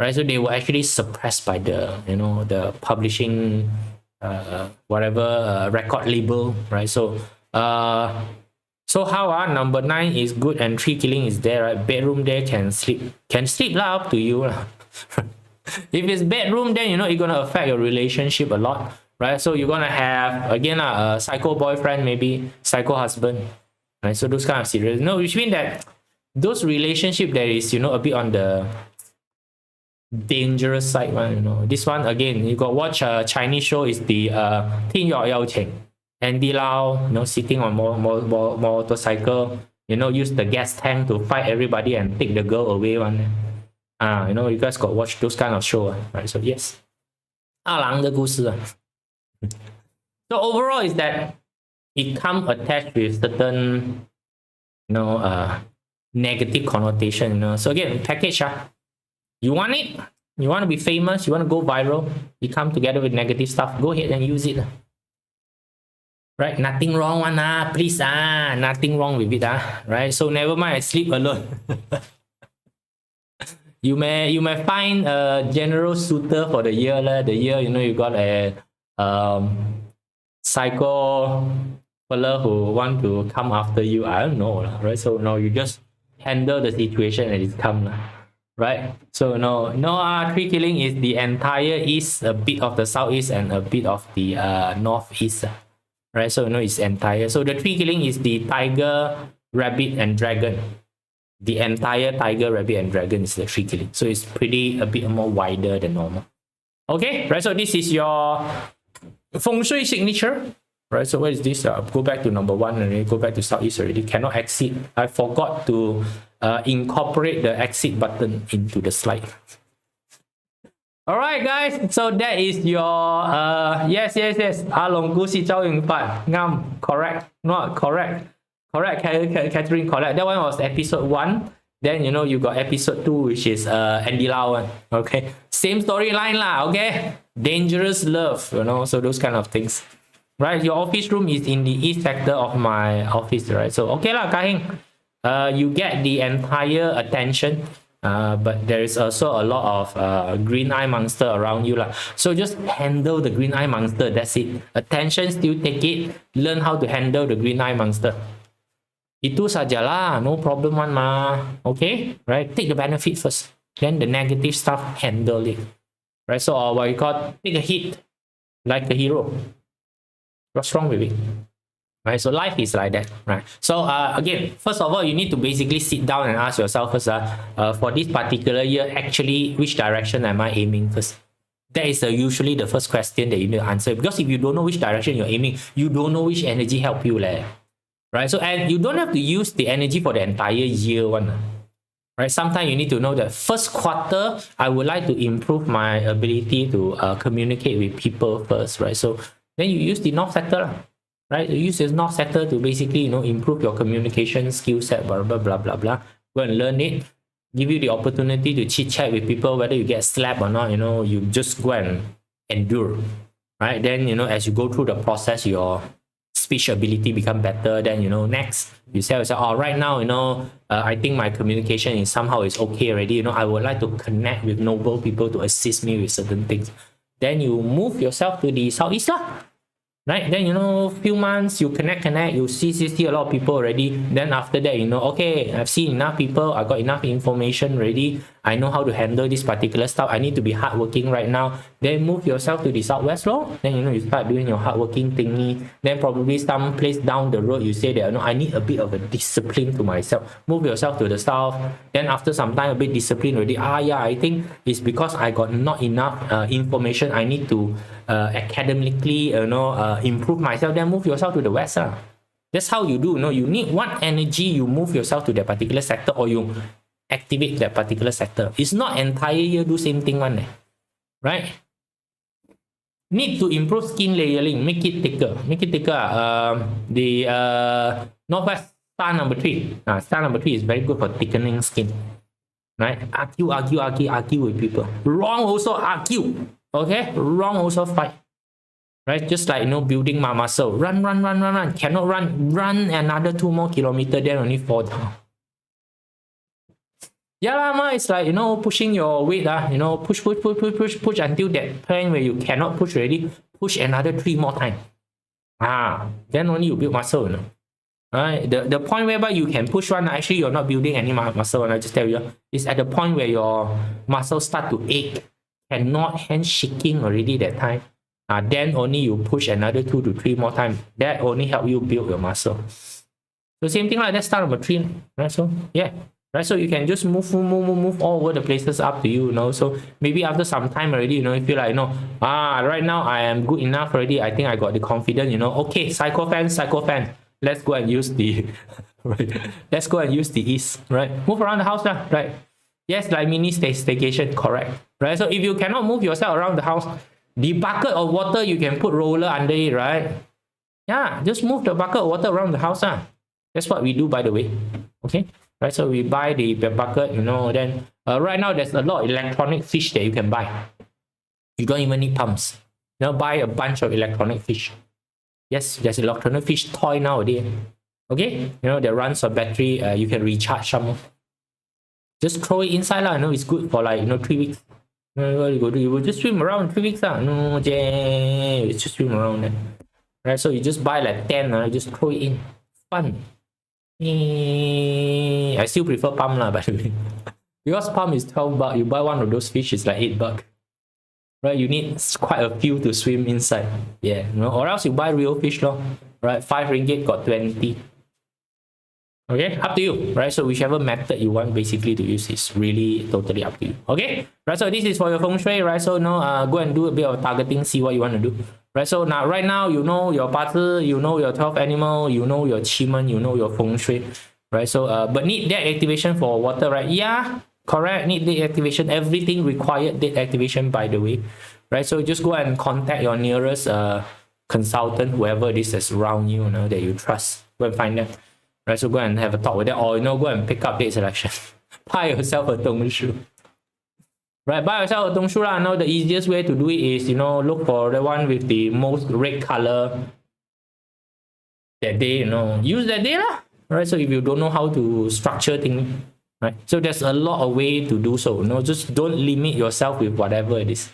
Right, so they were actually suppressed by the, you know, the publishing whatever record label, right? So so how number 9 is good and 3 killing is there, right? Bedroom there, can sleep lah, up to you lah. If it's bedroom, then you know it's gonna affect your relationship a lot, right? So you're gonna have again a psycho boyfriend, maybe psycho husband, right? So those kind of serious, no, which means that those relationship that is, you know, a bit on the dangerous side one, you know. This one again, you got watch a Chinese show, is the 天若有情, Andy Lau, you know, sitting on motorcycle, you know, use the gas tank to fight everybody and take the girl away one. You know, you guys got watch those kind of show, right? So yes, 阿郎的故事. So overall is that it come attached with certain, you know, negative connotation, you know. So again, package, you want it, you want to be famous, you want to go viral, you come together with negative stuff, go ahead and use it. Right, nothing wrong one, please, nothing wrong with it, right? So never mind, I sleep alone. You may find a general suitor for the year, you know, you got a psycho fella who want to come after you. I don't know, right? So no, you just handle the situation and it's come, right? So no, tree killing is the entire east, a bit of the southeast, and a bit of the northeast, right? So no, it's entire. So the tree killing is the tiger, rabbit, and dragon. The entire tiger, rabbit, and dragon is the tree killing. So it's pretty a bit more wider than normal. Okay, right? So this is your Feng Shui signature, right? So what is this? Go back to number 1 and go back to southeast already. Cannot exit. I forgot to incorporate the exit button into the slide. All right, guys. So that is your yes. Along Gusi Zhao Yun Fan. Ngam, correct. Not correct. Correct, Catherine, correct. That one was episode 1. Then, you got episode 2, which is Andy Lau one. Okay. Same storyline lah, okay? Dangerous love, so those kind of things. Right? Your office room is in the east sector of my office, right? So, okay lah, Kahing. You get the entire attention. But there is also a lot of green eye monster around you lah. So just handle the green eye monster. That's it. Attention, still take it. Learn how to handle the green eye monster. Itu sajalah, no problem one ma. Okay, right? Take the benefit first, then the negative stuff, handle it. Right? So what you call, take a hit like a hero. What's wrong with it? Right? So life is like that, right? So again, first of all, you need to basically sit down and ask yourself first, for this particular year, actually, which direction am I aiming first? That is usually the first question that you need to answer. Because if you don't know which direction you're aiming, you don't know which energy help you leh. Right? So, and you don't have to use the energy for the entire year one. Right? Sometimes you need to know that first quarter, I would like to improve my ability to communicate with people first, right? So then you use the north sector, right? You use the north sector to basically, improve your communication skill set, blah, blah, blah, blah, blah. Go and learn it. Give you the opportunity to chit chat with people, whether you get slapped or not, you just go and endure, right? Then, as you go through the process, your speech ability become better. Then next you say yourself, oh, right now I think my communication is okay already. I would like to connect with noble people to assist me with certain things. Then you move yourself to the southeast lah. Right? Then few months you connect, you see a lot of people already. Then after that, okay, I've seen enough people, I got enough information already. I know how to handle this particular stuff. I need to be hardworking right now. Then move yourself to the southwest lor. Then you start doing your hardworking thingy. Then probably some place down the road you say that I need a bit of a discipline to myself. Move yourself to the south. Then after some time a bit discipline already. I think it's because I got not enough information. I need to academically improve myself. Then move yourself to the west. That's how you do. You need what energy you move yourself to that particular sector, or you activate that particular sector. It's not entire year do same thing one, right? Need to improve skin layering, make it thicker. The northwest star number 3. Star number 3 is very good for thickening skin. Right? Argue with people. Wrong also argue. Okay? Wrong also fight. Right? Just like building my muscle. Run. Cannot run another 2 more kilometers, then only fall down. Yeah lah, it's like pushing your weight push until that point where you cannot push already. Push another 3 more times. Then only you build muscle. Right? The point whereby you can push one, actually you're not building any muscle. I just tell you, it's at the point where your muscles start to ache, cannot hand shaking already that time. Then only you push another 2 to 3 more times. That only help you build your muscle. So same thing like that, start number 3. Right? So yeah. Right, so you can just move all over the places, up to you, So maybe after some time already, you feel like, right now I am good enough already. I think I got the confidence, Okay, psycho fan. Let's go and use the right. Let's go and use the east, right? Move around the house, right? Yes, like mini staycation, correct. Right? So if you cannot move yourself around the house, the bucket of water you can put roller under it, right? Yeah, just move the bucket of water around the house. That's what we do, by the way. Okay. Right, so we buy the bucket, then right now there's a lot of electronic fish that you can buy. You don't even need pumps. Buy a bunch of electronic fish. Yes, there's electronic fish toy nowadays. Okay, that runs on battery. You can recharge some. Just throw it inside lah. It's good for like 3 weeks. What you go do? You will just swim around 3 weeks lah. No, just swim around there. right? So you just buy like 10, you just throw it in. Fun. I still prefer palm lah, by the way. Because palm is 12 bucks, you buy one of those fish, it's like 8 bucks. Right? You need quite a few to swim inside. Yeah, you know, or else you buy real fish, lor. Right? 5 ringgit got 20. Okay, up to you, right? So whichever method you want basically to use is really totally up to you. Okay, right? So this is for your feng shui, right? So now go and do a bit of targeting, see what you want to do. Right, so now right now you know your party, you know your 12 animal, you know your qi you know your feng shui, right? So but need that activation for water, right? Yeah, correct, need date activation. Everything required date activation, by the way, right? So just go and contact your nearest consultant, whoever it is that's around you, you know, that you trust. Go and find them, right? So go and have a talk with them, or you know, go and pick up date selection. Buy yourself a dong shu. Right, buy yourself a dong shu lah. Now the easiest way to do it is, you know, look for the one with the most red color that day, you know, use that day lah. Right, so if you don't know how to structure things, right, so there's a lot of way to do so. You know, just don't limit yourself with whatever it is.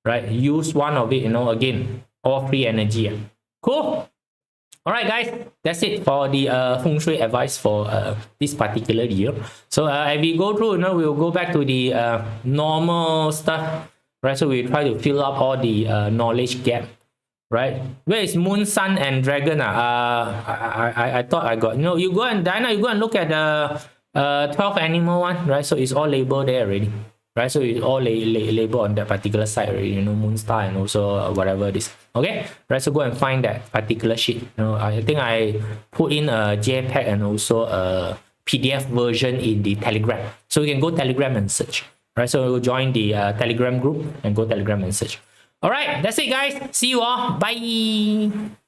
Right, use one of it, you know, again, all free energy. Cool. All right, guys, that's it for the feng shui advice for this particular year. So as we go through, you know, we'll go back to the normal stuff, right? So we try to fill up all the knowledge gap, right? Where is moon, sun, and dragon? I thought I got, you know, you go and Diana, you go and look at the 12 animal one, right? So it's all labeled there already. Right, so it's all labeled on that particular site already, you know, moon star and also whatever it is. Okay, right, so go and find that particular sheet. You know, I think I put in a JPEG and also a PDF version in the Telegram, so you can go Telegram and search. Right, so you'll join the Telegram group and go Telegram and search. All right, that's it, guys. See you all. Bye.